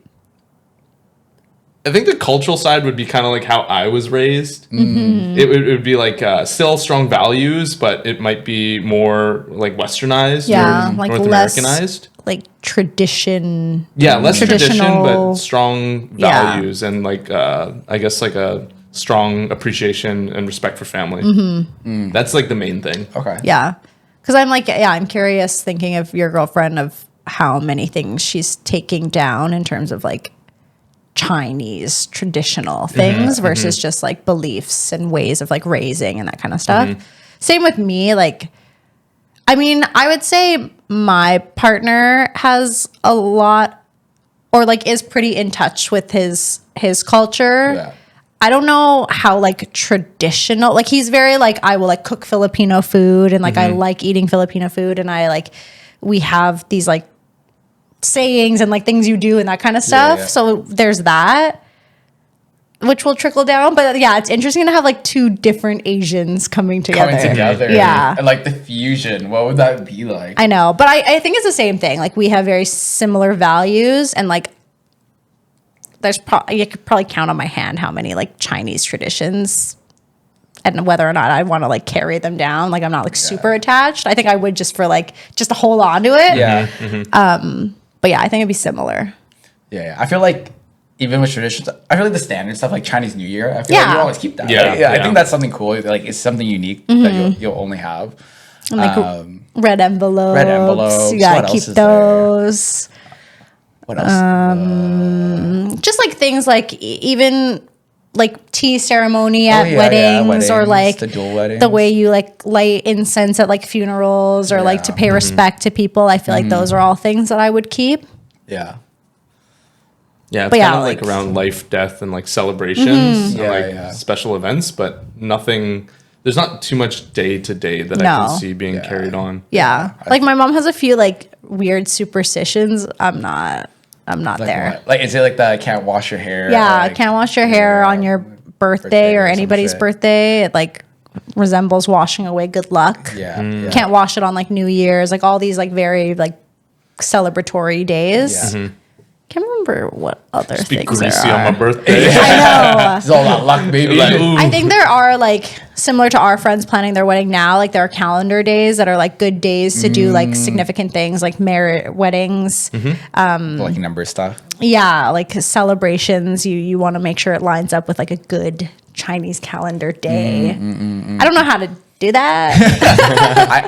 the cultural side would be kind of like how I was raised. It would be like still strong values, but it might be more like westernized or like North less Americanized. Like tradition. Yeah, less tradition, traditional- but strong values and like I guess like a strong appreciation and respect for family. That's like the main thing. Okay. Yeah. Because I'm like, I'm curious thinking of your girlfriend of how many things she's taking down in terms of like Chinese traditional things versus just like beliefs and ways of like raising and that kind of stuff. Same with me. Like, I mean, I would say my partner has a lot or like is pretty in touch with his culture. Yeah. I don't know how like traditional, like he's very like, I will like cook Filipino food and like I like eating Filipino food and I like, we have these like sayings and like things you do and that kind of stuff. Yeah. So there's that, which will trickle down. But yeah, it's interesting to have like two different Asians coming together. Yeah. And like the fusion, what would that be like? I know, but I think it's the same thing. Like we have very similar values and like you could probably count on my hand how many like Chinese traditions and whether or not I want to like carry them down. Like I'm not like super attached. I think I would just for like just to hold on to it. Yeah. But yeah, I think it'd be similar. Yeah. I feel like even with traditions, I feel like the standard stuff like Chinese New Year, I feel like you always keep that. Yeah. Right? I think that's something cool. Like it's something unique that you'll only have. And like red envelopes. Red envelopes. You gotta What keep else is those. What else? Just like things like even like tea ceremony at weddings or like the dual weddings. the way you like light incense at like funerals or like to pay respect to people. I feel like those are all things that I would keep. Yeah. Yeah, it's kind of like around life, death, and like celebrations, and like special events, but nothing. There's not too much day to day that I can see being carried on. Yeah, like my mom has a few like weird superstitions. I'm not Like there. what? Like is it like the can't wash your hair? Yeah, like, can't wash your hair on your birthday or some anybody's shit. birthday. It like resembles washing away good luck. Yeah. Can't wash it on like New Year's. Like all these like very like celebratory days. Yeah. Can't remember what other Just be things greasy there on are. my birthday. I know. It's all about luck, baby. Like, ooh. I think there are like similar to our friends planning their wedding now. Like there are calendar days that are like good days to do like significant things like merit weddings. Like number stuff. Yeah, like celebrations. You want to make sure it lines up with like a good Chinese calendar day. I don't know how to do that.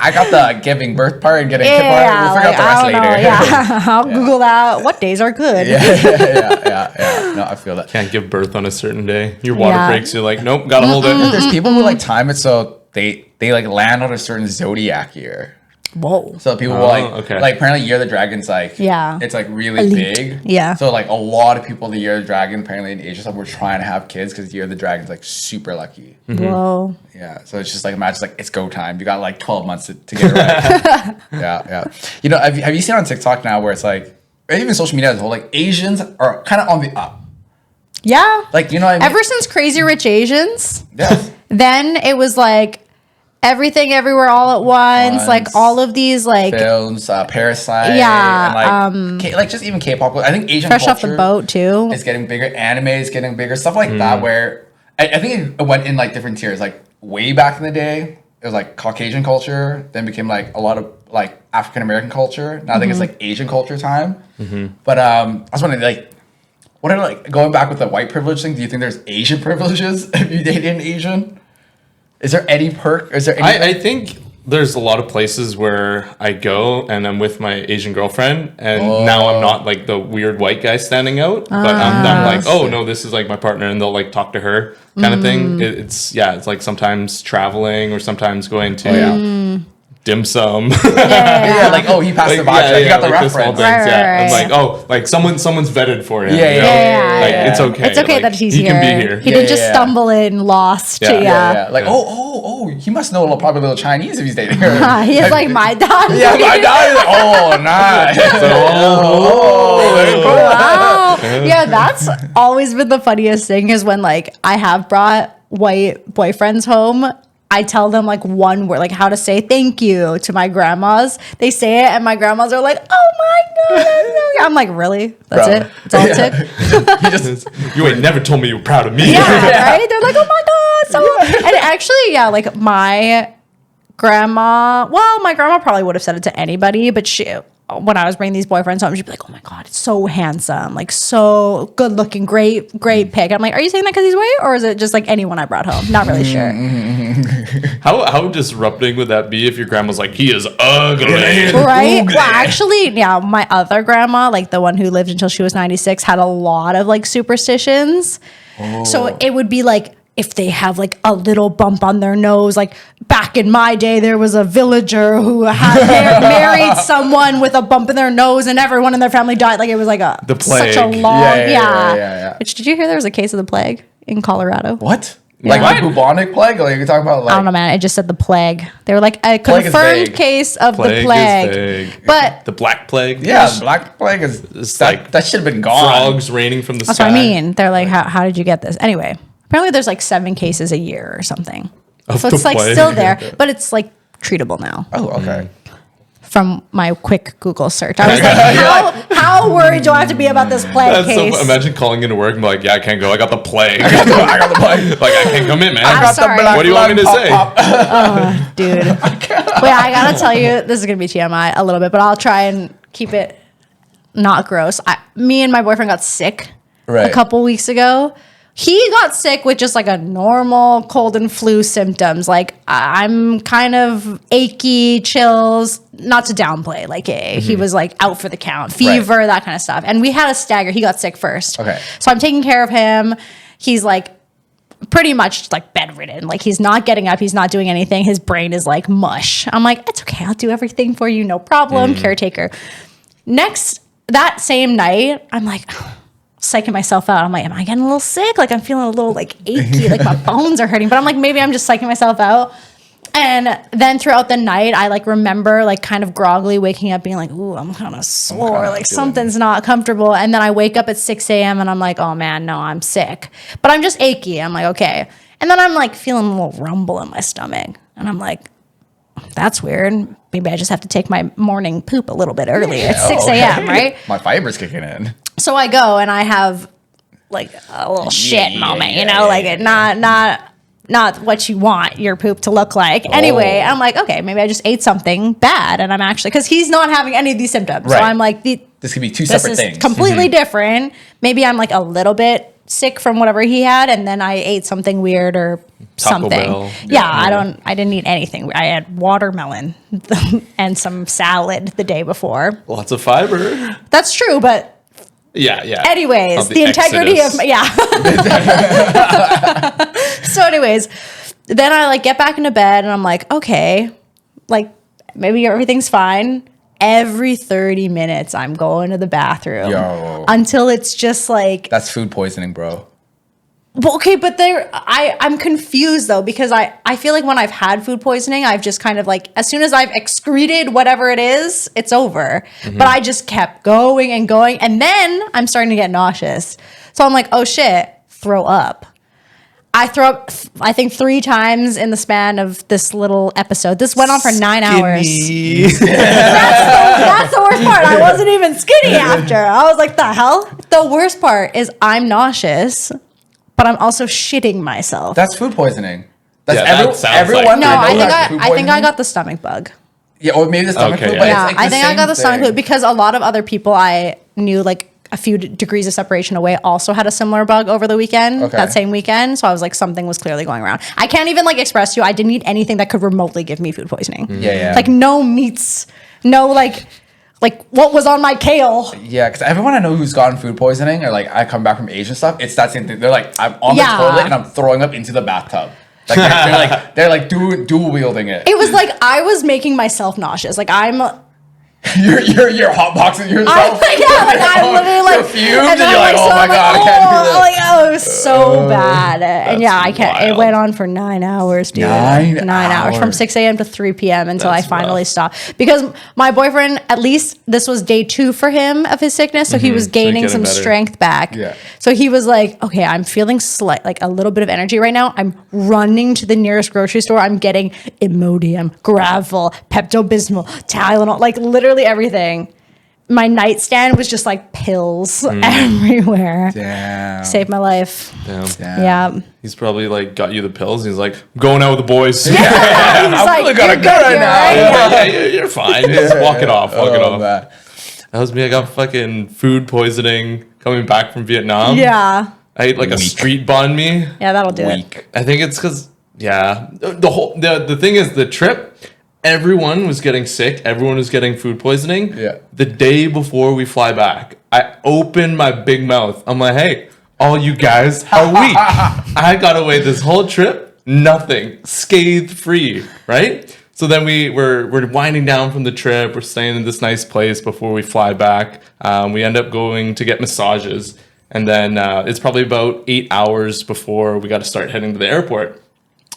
I got the giving birth part and getting kid part. We'll figure out the rest later. Yeah, I'll Google that. What days are good? Yeah. No, I feel that. Can't give birth on a certain day. Your water breaks. You're like, nope, gotta hold it. There's people who like time it so they like land on a certain zodiac year. Whoa. So people will like apparently Year of the Dragon's like it's like really Elite. big. Yeah. So like a lot of people the Year of the Dragon apparently in Asia stuff were trying to have kids because Year of the Dragon's like super lucky. Whoa. Yeah. So it's just like imagine like it's go time. You got like 12 months to get it right. Yeah. You know, have you seen on TikTok now where it's like or even social media as a whole, like Asians are kind of on the up. Yeah. Like you know what I mean? Ever since Crazy Rich Asians, Yeah. then it was like everything everywhere all at once. Like all of these like films, Parasite, and like just even K-pop. I think Asian Fresh culture Off the Boat too. is getting bigger. Anime is getting bigger. Stuff like that. Where I think it went in like different tiers. Like way back in the day, it was like Caucasian culture. Then became like a lot of like African American culture. Now I think it's like Asian culture time. But I was wondering like. What are like going back with the white privilege thing? Do you think there's Asian privileges if you date an Asian? Is there any perk? Is there any? I think there's a lot of places where I go and I'm with my Asian girlfriend, and now I'm not like the weird white guy standing out, but I'm like, oh no, this is like my partner, and they'll like talk to her kind of thing. It's like sometimes traveling or sometimes going to. Dim sum. Yeah, like he passed the vodka. You got the reference. I'm like, like someone's vetted for him. It's okay. It's okay like, that he's he here. Can be here. He didn't just stumble in lost. Like he must know probably a little Chinese if he's dating her. He is like my dad. Yeah, my dad is like, nice. Wow. Yeah, that's always been the funniest thing is when like I have brought white boyfriends home. I tell them like one word, like how to say thank you to my grandmas. They say it and my grandmas are like, oh my God. I'm like, really? That's it? That's all it took? You ain't never told me you were proud of me. Yeah, right? They're like, oh my God. So, and actually, like my grandma probably would have said it to anybody, but when I was bringing these boyfriends home, she'd be like, oh my God, it's so handsome, like so good looking, great pick. I'm like, are you saying that because he's white, or is it just like anyone I brought home? Not really sure. How disrupting would that be if your grandma's like, he is ugly? Right? Well, actually, yeah, my other grandma, like the one who lived until she was 96, had a lot of like superstitions. So it would be like, if they have like a little bump on their nose, like back in my day, there was a villager who had married someone with a bump in their nose, and everyone in their family died. Like it was like the plague. Such a long, yeah. Which, did you hear there was a case of the plague in Colorado? What? Yeah. Like the bubonic plague? Like you're talking about like... I don't know, man. It just said the plague. They were like a confirmed case of the plague. Is vague. But the Black Plague? Yeah, the Black Plague is... That should have been gone. Frogs raining from the sky. That's what I mean. They're like, how did you get this? Anyway. Apparently there's like 7 cases a year or something. So it's like still there, but it's like treatable now. Oh, okay. From my quick Google search. I was like, how worried do I have to be about this plague case? Imagine calling into work and be like, yeah, I can't go. I got the plague. I got the plague. Like, I can't come in, man. I'm sorry. What do you want me to say? Oh, dude. Wait, I gotta tell you, this is gonna be TMI a little bit, but I'll try and keep it not gross. Me and my boyfriend got sick a couple weeks ago. He got sick with just like a normal cold and flu symptoms. Like I'm kind of achy, chills, not to downplay. Like he was like out for the count, fever, that kind of stuff. And we had a stagger. He got sick first. Okay. So I'm taking care of him. He's like pretty much like bedridden. Like he's not getting up. He's not doing anything. His brain is like mush. I'm like, it's okay. I'll do everything for you. No problem. Caretaker. That same night, I'm like... psyching myself out. I'm like, am I getting a little sick? Like I'm feeling a little like achy, like my bones are hurting. But I'm like, maybe I'm just psyching myself out. And then throughout the night, I like remember like kind of groggily waking up being like, ooh, I'm kind of sore. Like something's not comfortable. And then I wake up at 6 a.m. and I'm like, oh man, no, I'm sick. But I'm just achy. I'm like, okay. And then I'm like feeling a little rumble in my stomach. And I'm like, that's weird. Maybe I just have to take my morning poop a little bit early at 6 a.m., right? My fiber's kicking in. So I go and I have like a little shit moment, you know, like not what you want your poop to look like. Anyway, I'm like, okay, maybe I just ate something bad, and I'm actually, because he's not having any of these symptoms. So I'm like, this could be two separate things. Completely different. Maybe I'm like a little bit sick from whatever he had, and then I ate something weird or something. Bell. I didn't eat anything. I had watermelon and some salad the day before. Lots of fiber. That's true, but yeah. Anyways, the integrity of So anyways, then I like get back into bed and I'm like, okay, like maybe everything's fine. Every 30 minutes I'm going to the bathroom until it's just like, that's food poisoning, bro. Well, okay, but I'm confused though, because I feel like when I've had food poisoning, I've just kind of like, as soon as I've excreted whatever it is, it's over. But I just kept going and going, and then I'm starting to get nauseous. So I'm like, oh shit, throw up. I throw up, I think 3 times in the span of this little episode. This went on for 9 hours. That's the worst part. I wasn't even skinny after. I was like, the hell? The worst part is I'm nauseous, but I'm also shitting myself. That's food poisoning. That everyone. Like no, I think I got the stomach bug. Yeah, or maybe the stomach flu. Yeah, I think I got the stomach flu because a lot of other people I knew, like a few degrees of separation away, also had a similar bug over the weekend. That same weekend. So I was like, something was clearly going around. I can't even like express to you, I didn't eat anything that could remotely give me food poisoning. Like no meats, no like what was on my kale. Yeah, because everyone I know who's gotten food poisoning, or like I come back from Asian stuff, it's that same thing. They're like, I'm on the toilet and I'm throwing up into the bathtub. Like they're dual wielding it. It was like I was making myself nauseous. Like I'm you're hotboxing yourself. I'm literally like fumes, and you're like, oh my god, I can't do this. It was so bad, and I can't. Wild. It went on for 9 hours, dude. 9 hours from 6 a.m. to 3 p.m. until I finally stopped. Because my boyfriend, at least this was day 2 for him of his sickness, so he was gaining some strength back. Yeah. So he was like, okay, I'm feeling like a little bit of energy right now. I'm running to the nearest grocery store. I'm getting Imodium, Gravol, Pepto-Bismol, Tylenol, like literally everything. My nightstand was just like pills everywhere. Damn. Saved my life. Damn. Yeah. He's probably like got you the pills. He's like, going out with the boys. Yeah. He's like, really got a good right now. Yeah, you're fine. Just walk it off. Walk it off. That was me. I got fucking food poisoning coming back from Vietnam. Yeah. I ate like a street banh mi. Yeah, that'll do it. I think it's because, the thing is the trip, everyone was getting sick. Everyone was getting food poisoning. Yeah. The day before we fly back, I opened my big mouth. I'm like, hey, all you guys are weak. I got away this whole trip, nothing, scathe free, right? So then we're winding down from the trip. We're staying in this nice place before we fly back. We end up going to get massages. And then it's probably about 8 hours before we got to start heading to the airport.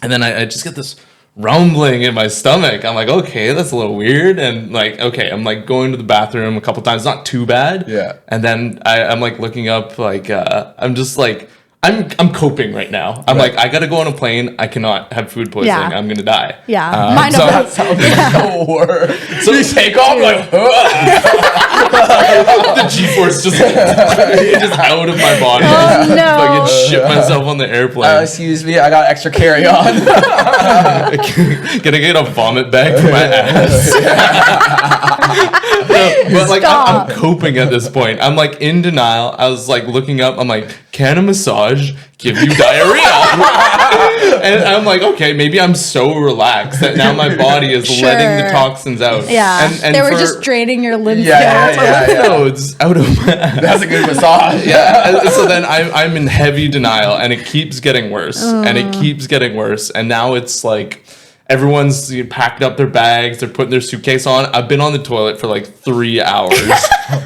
And then I just get this rumbling in my stomach. I'm like, okay, that's a little weird. And like, okay, I'm like going to the bathroom a couple times, not too bad. Yeah. And then I'm like looking up, like, I'm just like, I'm coping right now. I'm like, I gotta go on a plane. I cannot have food poisoning. Yeah. I'm gonna die. Yeah. Mine So that sounds so worse. So you take off like, the G-force just out of my body. Oh, no. Fucking shit myself on the airplane. excuse me, I got extra carry-on. Gonna get a vomit bag for my ass. But like I'm coping at this point. I'm like in denial. I was like looking up. I'm like, can a massage give you diarrhea? And I'm like, okay, maybe I'm so relaxed that now my body is letting the toxins out. Yeah, and they were just draining your lymph nodes out of my ass. That's a good massage. Yeah. So then I'm in heavy denial, and it keeps getting worse, and it keeps getting worse, and now it's like everyone's packed up their bags, they're putting their suitcase on. I've been on the toilet for like 3 hours,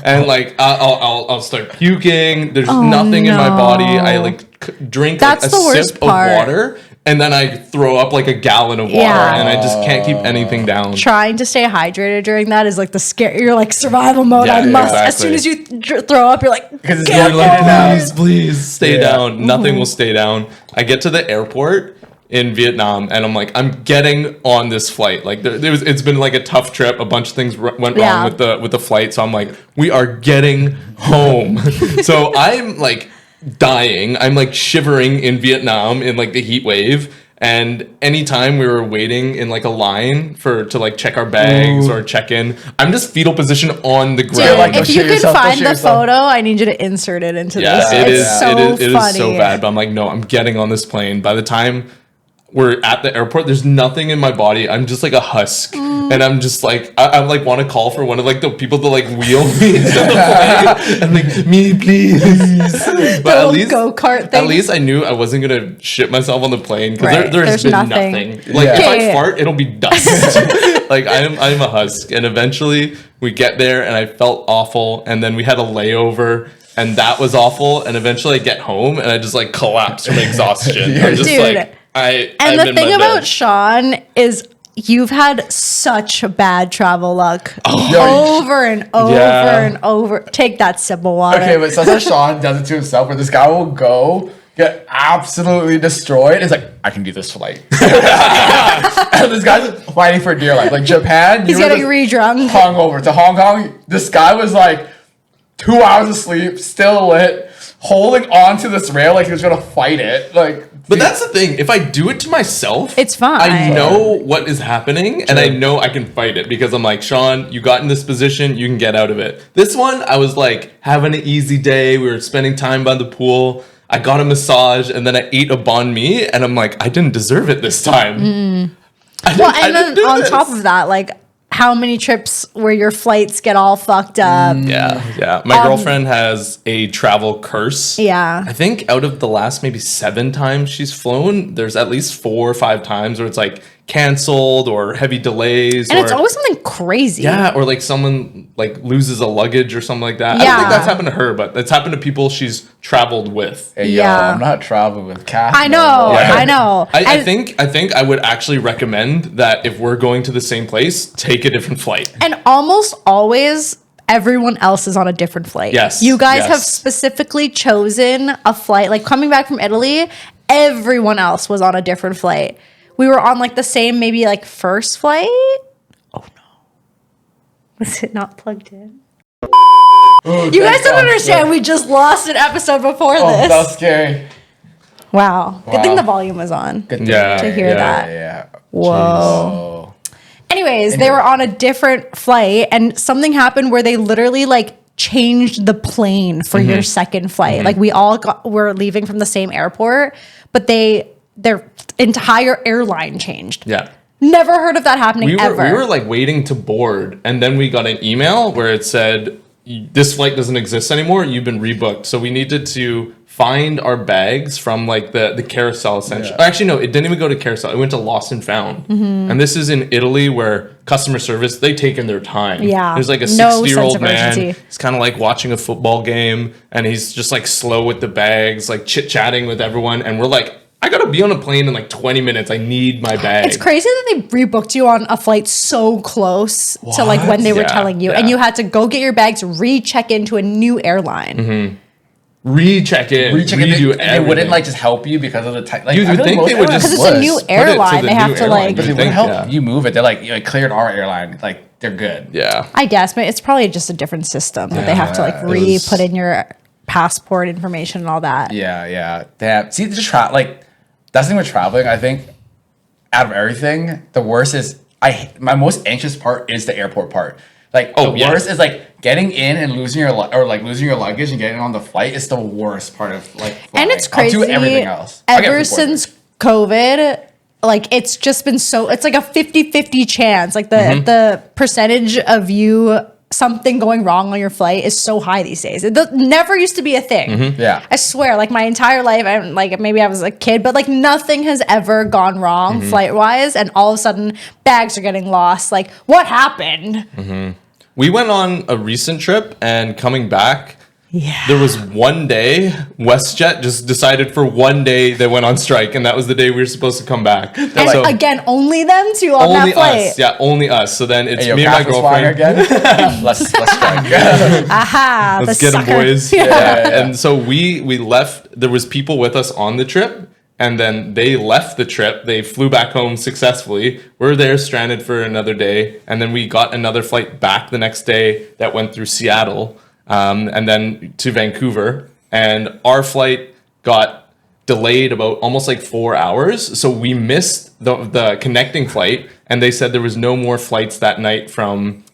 and like I'll start puking. There's nothing in my body. I like drink like a sip of water, and then I throw up like a gallon of water, and I just can't keep anything down. Trying to stay hydrated during that is like the scare. You're like survival mode. Yeah, I must. exactly. As soon as you throw up, you're like, Because You're like, please stay down. Nothing will stay down. I get to the airport in Vietnam, and I'm like, I'm getting on this flight. Like it's been like a tough trip. A bunch of things went wrong with the flight. So I'm like, we are getting home. So I'm like dying. I'm like shivering in Vietnam in like the heat wave. And anytime we were waiting in like a line to like check our bags or check in, I'm just fetal position on the ground. dude, like, if you can find the photo, I need you to insert it into this. It is funny. so bad. But I'm like, no, I'm getting on this plane. By the time we're at the airport, there's nothing in my body. I'm just like a husk, and I'm just like I like want to call for one of like the people to like wheel me into the plane and like, me please. But at least go-kart thing. At least I knew I wasn't gonna shit myself on the plane because there's been nothing. Like if I fart, it'll be dust. Like I'm a husk, and eventually we get there, and I felt awful, and then we had a layover. And that was awful. And eventually I get home and I just like collapse from exhaustion. I'm just like, And the thing about Sean is you've had such bad travel luck over and over and over. Take that sip of water. Okay, but sometimes Sean does it to himself where this guy will go get absolutely destroyed. It's like, I can do this flight. And this guy's fighting for dear life. Like Japan, he's getting re-drunk. Hung over to Hong Kong. This guy was like 2 hours of sleep, still lit, holding on to this rail like he was gonna fight it. Like, but that's the thing. If I do it to myself, it's fine. I know what is happening, and I know I can fight it because I'm like, Sean, you got in this position, you can get out of it. This one, I was like having an easy day. We were spending time by the pool. I got a massage, and then I ate a banh mi, and I'm like, I didn't deserve it this time. Well, and then on top of that, like, how many trips where your flights get all fucked up? Yeah. My girlfriend has a travel curse. Yeah. I think out of the last maybe 7 times she's flown, there's at least 4 or 5 times where it's like canceled or heavy delays. And it's always something crazy. Yeah, or like someone like loses a luggage or something like that. I don't think that's happened to her, but it's happened to people she's traveled with. Hey, yo, I'm not traveling with Cass. I know. I think I would actually recommend that if we're going to the same place, take a different flight. And almost always everyone else is on a different flight. Yes. You guys have specifically chosen a flight. Like coming back from Italy, everyone else was on a different flight. We were on like the same maybe like first flight. Oh no. Was it not plugged in? You guys don't understand. We just lost an episode before this. That was scary. Wow. Good thing the volume was on. Good to hear that. Yeah. Whoa. Anyways, they were on a different flight and something happened where they literally like changed the plane for your second flight. Like we all were leaving from the same airport, but their entire airline changed. Yeah. Never heard of that happening ever. We were like waiting to board, and then we got an email where it said, this flight doesn't exist anymore. You've been rebooked. So we needed to find our bags from like the carousel essentially. Yeah. Actually, no, it didn't even go to carousel. It went to Lost and Found. And this is in Italy where customer service, they take in their time. Yeah. There's like a 60-year-old man. He's kind of like watching a football game, and he's just like slow with the bags, like chit-chatting with everyone. And we're like, I gotta be on a plane in like 20 minutes. I need my bag. It's crazy that they rebooked you on a flight so close to like when they were telling you, and you had to go get your bags, recheck into a new airline. Recheck in, redo everything. They wouldn't like just help you because of the time. Like, you would think they would just because it's a new airline. They have to like. But they wouldn't help you move it. They're like, cleared our airline. Like they're good. Yeah. I guess, but it's probably just a different system that they have to like put in your passport information and all that. Yeah. Damn. See, just like that's the thing with traveling. I think out of everything, the worst is my most anxious part is the airport part. Like the worst is like getting in and losing your luggage and getting on the flight is the worst part of like flying. And it's crazy. I'll do everything else. Ever since COVID, like it's just been it's like a 50-50 chance. Like the percentage of something going wrong on your flight is so high these days. It never used to be a thing. Yeah. I swear, like my entire life, maybe I was a kid, but like nothing has ever gone wrong flight wise. And all of a sudden bags are getting lost. Like what happened? We went on a recent trip, and coming back, there was one day WestJet just decided for one day they went on strike, and that was the day we were supposed to come back. And so, again, only them two on that flight. Only us. So then it's me and my girlfriend. Again? let's strike. Aha! Let's get them, boys. And so we left. There was people with us on the trip. And then they left the trip. They flew back home successfully. We're there stranded for another day. And then we got another flight back the next day that went through Seattle and then to Vancouver. And our flight got delayed about almost like 4 hours. So we missed the connecting flight. And they said there was no more flights that night from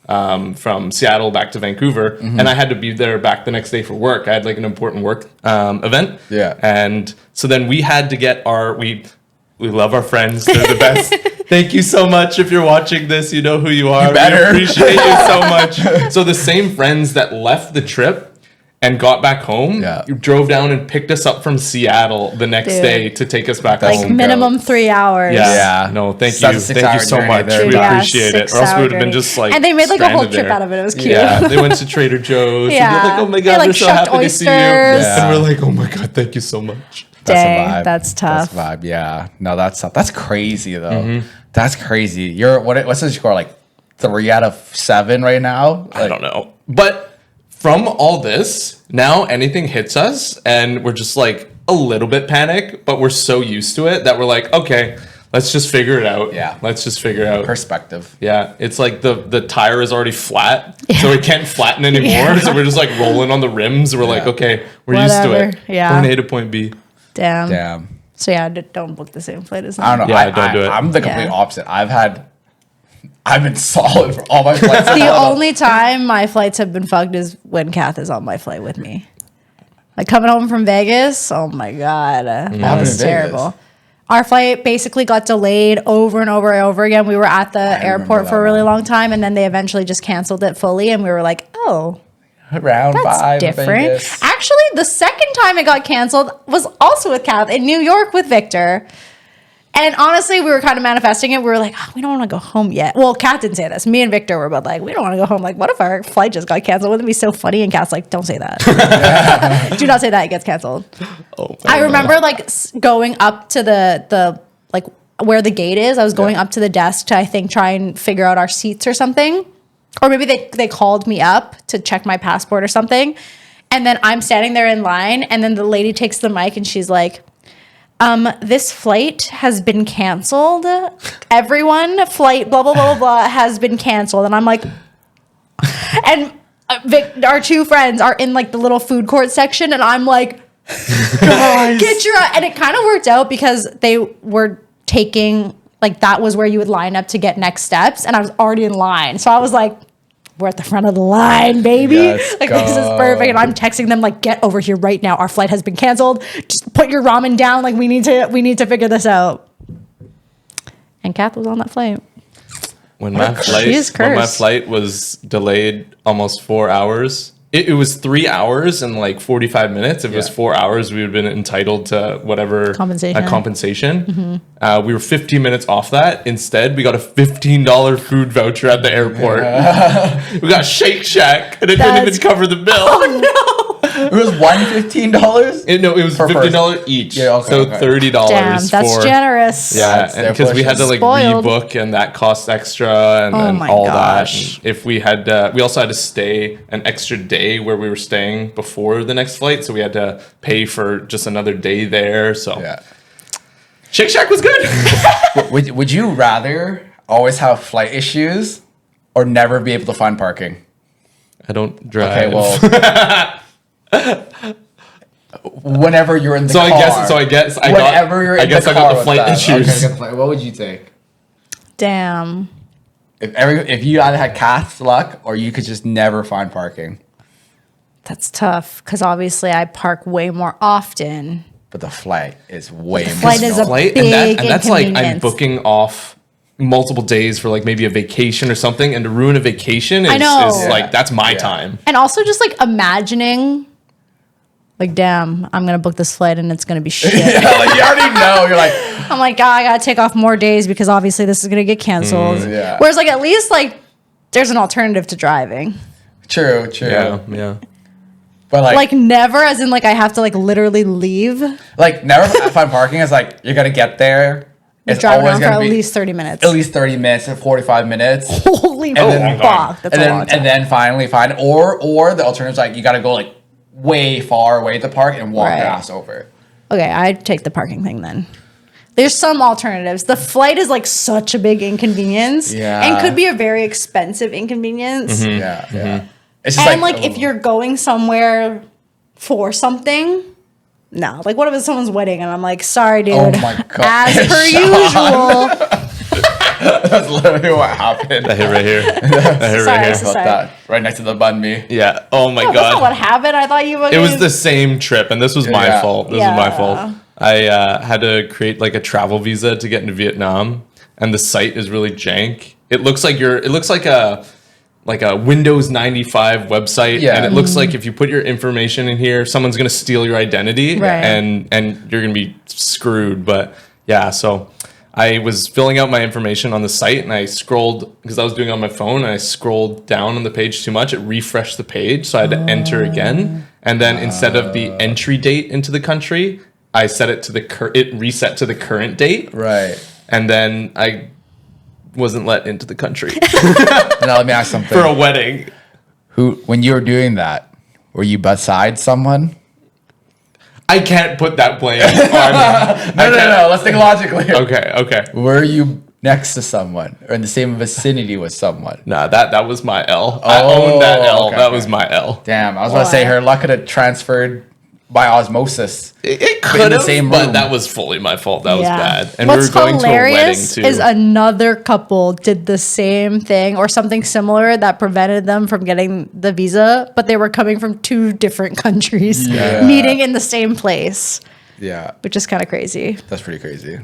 Seattle back to Vancouver. And I had to be there back the next day for work. I had like an important work event. Yeah. And so then we had to get we love our friends. They're the best. Thank you so much. If you're watching this, you know who you are. You better. We appreciate you so much. So the same friends that left the trip and got back home, drove down and picked us up from Seattle the next day to take us back home. Like minimum 3 hours. Yeah. No, thank you. Thank you so much. We appreciate it. Or else we would have been just like, and they made like a whole trip out of it. It was cute. Yeah. They went to Trader Joe's. And they're like, oh my God, we're so happy to see you. And we're like, oh my God, thank you so much. That's a vibe. That's tough. That's a vibe. Yeah. No, that's crazy though. That's crazy. What's the score? Like 3 out of 7 right now? I don't know. But from all this, now anything hits us and we're just like a little bit panic, but we're so used to it that we're like, okay, let's just figure it out. Yeah. Let's just figure it out. Perspective. Yeah. It's like the tire is already flat, so it can't flatten anymore. So we're just like rolling on the rims. We're like, okay, we're used to it. Yeah. Point A to point B. Damn. So don't book the same flight as me. I don't know. Yeah, don't do it. I'm the complete opposite. I've been solid for all my flights. The only time my flights have been fucked is when Kath is on my flight with me. Like coming home from Vegas, oh my God. That was terrible. Our flight basically got delayed over and over and over again. We were at the airport for a really long time, and then they eventually just canceled it fully, and we were like, oh, that's different. Vegas. Actually, the second time it got canceled was also with Kath in New York with Victor. And honestly, we were kind of manifesting it. We were like, oh, we don't want to go home yet. Well, Kat didn't say this. Me and Victor were both like, we don't want to go home. Like, what if our flight just got canceled? Wouldn't it be so funny? And Kat's like, don't say that. Do not say that. It gets canceled. Oh, I remember like going up to the like where the gate is. I was going up to the desk to, I think, try and figure out our seats or something. Or maybe they called me up to check my passport or something. And then I'm standing there in line. And then the lady takes the mic and she's like, this flight has been canceled. Everyone, flight blah, blah, blah, blah has been canceled. And I'm like, and our two friends are in like the little food court section. And I'm like, guys, get your, and it kind of worked out because they were taking like that was where you would line up to get next steps. And I was already in line. So I was like, we're at the front of the line, baby. Let's like, this is perfect. And I'm texting them like, get over here right now. Our flight has been canceled. Just put your ramen down. Like, we need to figure this out. And Kath was on that flight. When my flight was delayed almost 4 hours, it was 3 hours and like 45 minutes. If it was 4 hours, we would have been entitled to whatever compensation. We were 15 minutes off that. Instead, we got a $15 food voucher at the airport. We got Shake Shack, and it didn't even cover the bill. Oh, no. It was $115? No, it was $50 each. Yeah, okay, so $30. Damn, that's generous. Yeah, because we had to like rebook, and that cost extra, and all that. And if we had, we also had to stay an extra day where we were staying before the next flight, so we had to pay for just another day there. So Shake Shack was good. Would you rather always have flight issues or never be able to find parking? I don't drive. Okay, well. Whenever you're in the car. I guess I got the flight issues. Okay, what would you take? Damn. If you either had Kath's luck or you could just never find parking. That's tough because obviously I park way more often. But the flight is way more. Flight is a big and that's like I'm booking off multiple days for like maybe a vacation or something, and to ruin a vacation is like that's my time. And also just like imagining. Like, damn, I'm going to book this flight and it's going to be shit. Like you already know. You're like, I'm like, I got to take off more days because obviously this is going to get canceled. Whereas, like, at least, like, there's an alternative to driving. True. Yeah. But, like, never, as in, like, I have to, like, literally leave. Like, never find parking is, like, you're going to get there. It's always going to be at least 30 minutes. At least 30 minutes or 45 minutes. Holy fuck. That's a long time. And then finally find, or the alternative is, like, you got to go, like, way far away to park and walk your ass over. Okay, I'd take the parking thing then. There's some alternatives. The flight is like such a big inconvenience. And could be a very expensive inconvenience. Yeah. It's just like if you're going somewhere for something, no. Like what if it's someone's wedding and I'm like, sorry dude. Oh my God. As per usual. That's literally what happened. That hit right here. That right next to the banh mi. Yeah. Oh my God. That's not what happened. I thought you were. It was the same trip, and this was my fault. This was my fault. I had to create like a travel visa to get into Vietnam, and the site is really jank. It looks like a Windows 95 website, and it looks like if you put your information in here, someone's gonna steal your identity, and you're gonna be screwed. But yeah, so. I was filling out my information on the site and I scrolled, because I was doing it on my phone, and I scrolled down on the page too much. It refreshed the page, so I had to enter again. And then instead of the entry date into the country, I set it to it reset to the current date. Right. And then I wasn't let into the country. Now let me ask something. For a wedding. When you were doing that, were you beside someone? I can't put that blame on you. No. Let's think logically. Okay. Were you next to someone or in the same vicinity with someone? Nah, that was my L. I owned that L. Okay, that was my L. Damn, I was about to say her luck could have transferred by osmosis. It could have, but that was fully my fault. That was bad. And what's we were going to a wedding too. Is another couple did the same thing or something similar that prevented them from getting the visa, but they were coming from two different countries, meeting in the same place. Yeah, which is kind of crazy. That's pretty crazy.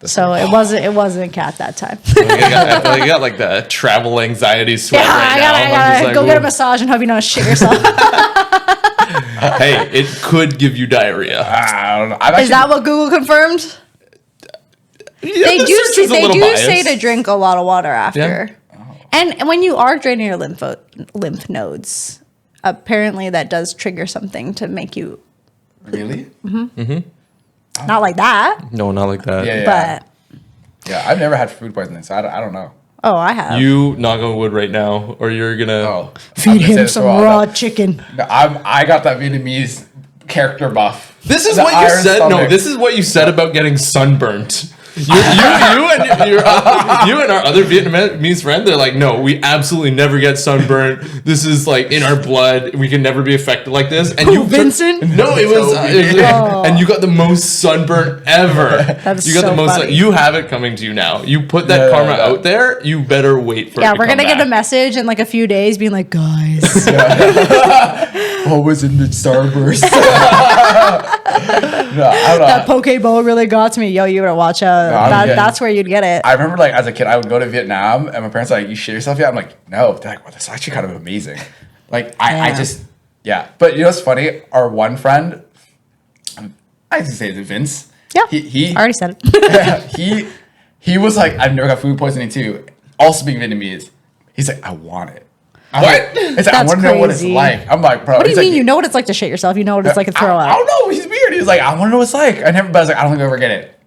It wasn't Kat that time. I feel like you got like the travel anxiety sweat right now. I gotta go get a massage and hope you don't shit yourself. Hey, it could give you diarrhea. I don't know. Is that what Google confirmed? Yeah, they do say to drink a lot of water after. Yeah. Oh. And when you are draining your lymph nodes, apparently that does trigger something to make you. Really? Mm-hmm. Mm-hmm. Not like that. No, not like that. Yeah. But I've never had food poisoning, so I don't know. Oh, I have. You knock on wood right now, or you're gonna feed him some raw chicken. No, I got that Vietnamese character buff. This is what you said. Stomach. No, this is what you said about getting sunburnt. You and our other Vietnamese friend, they're like, no, we absolutely never get sunburned. This is like in our blood. We can never be affected like this. And you, Vincent? No, it was, and you got the most sunburn ever. That's you got so the most. funny. You have it coming to you now. You put that karma out there. You better wait for it. Yeah, to we're come gonna get a back. message in like a few days, being like, guys, What was in the starburst? No, I don't know. that poke bowl really got to me. Yo, you better watch out. That's where you'd get it. I remember, like, as a kid, I would go to Vietnam, and my parents were like, "You shit yourself yet?" I'm like, "No." They're like, "Well, that's actually kind of amazing." Like, I just, yeah. But you know what's funny? Our one friend, I used to say it, Vince. Yeah, He I already said it. he was like, "I've never got food poisoning too." Also being Vietnamese, he's like, "I want it." I'm What? Like, it's like, I That's want to know what it's crazy. like. I'm like, bro. What do you he's mean? like, You know what it's like to shit yourself. You know what it's like to throw I up. don't know. He's weird. He's like, I want to know what it's like. But I was like, I don't think I'll ever get it,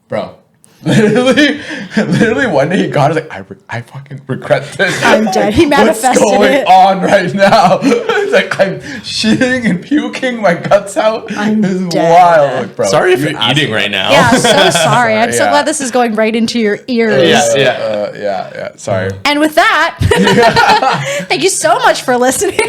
bro. Literally, one day he got it. Like, I fucking regret this. I'm dead. He manifested What's going it. on right now? It's like I'm shitting and puking my guts out. It's dead. wild, like, bro. Sorry if you you're asked eating me. right now. Yeah, so sorry. I'm so yeah. glad this is going right into your ears. Yeah. Sorry. And with that, thank you so much for listening.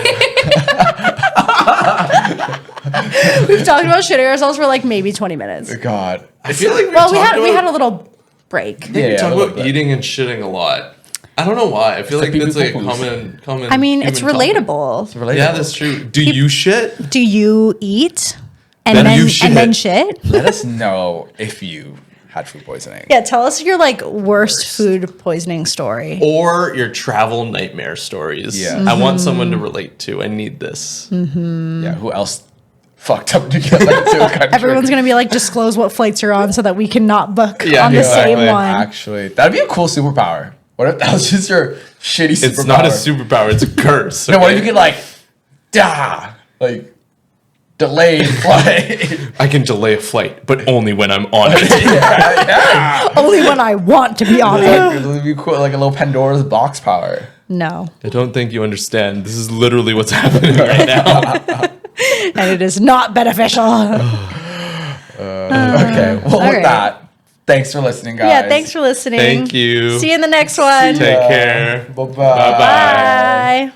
We've talked about shitting ourselves for like maybe 20 minutes. God. I feel like Well, we had a little break. We talk a little about bit. eating and shitting a lot. I don't know why. I feel like like that's like a pee-pee common. I mean, it's human topic. relatable. Yeah, that's true. Do you shit? Do you eat and Then then you and then shit. shit? Let us know if you had food poisoning. Yeah, tell us your like worst food poisoning story. Or your travel nightmare stories. Yeah. I want someone to relate to. I need this. Yeah. Who else fucked up to get like, to a country? Everyone's gonna be like, disclose what flights you're on so that we cannot book Yeah, on the exactly. same one. Actually, that'd be a cool superpower. What if that was just your shitty superpower? It's not a superpower. It's a curse. No, what if okay? you could like delayed flight? I can delay a flight, but only when I'm on it. Only when I want to be on it. It'd be cool, like a little Pandora's box power. No, I don't think you understand. This is literally what's happening right now. and it is not beneficial. Okay, well, okay. with that, thanks for listening, guys. Yeah, thanks for listening. Thank you. See you in the next one. Take care. Bye-bye. Bye-bye. Bye.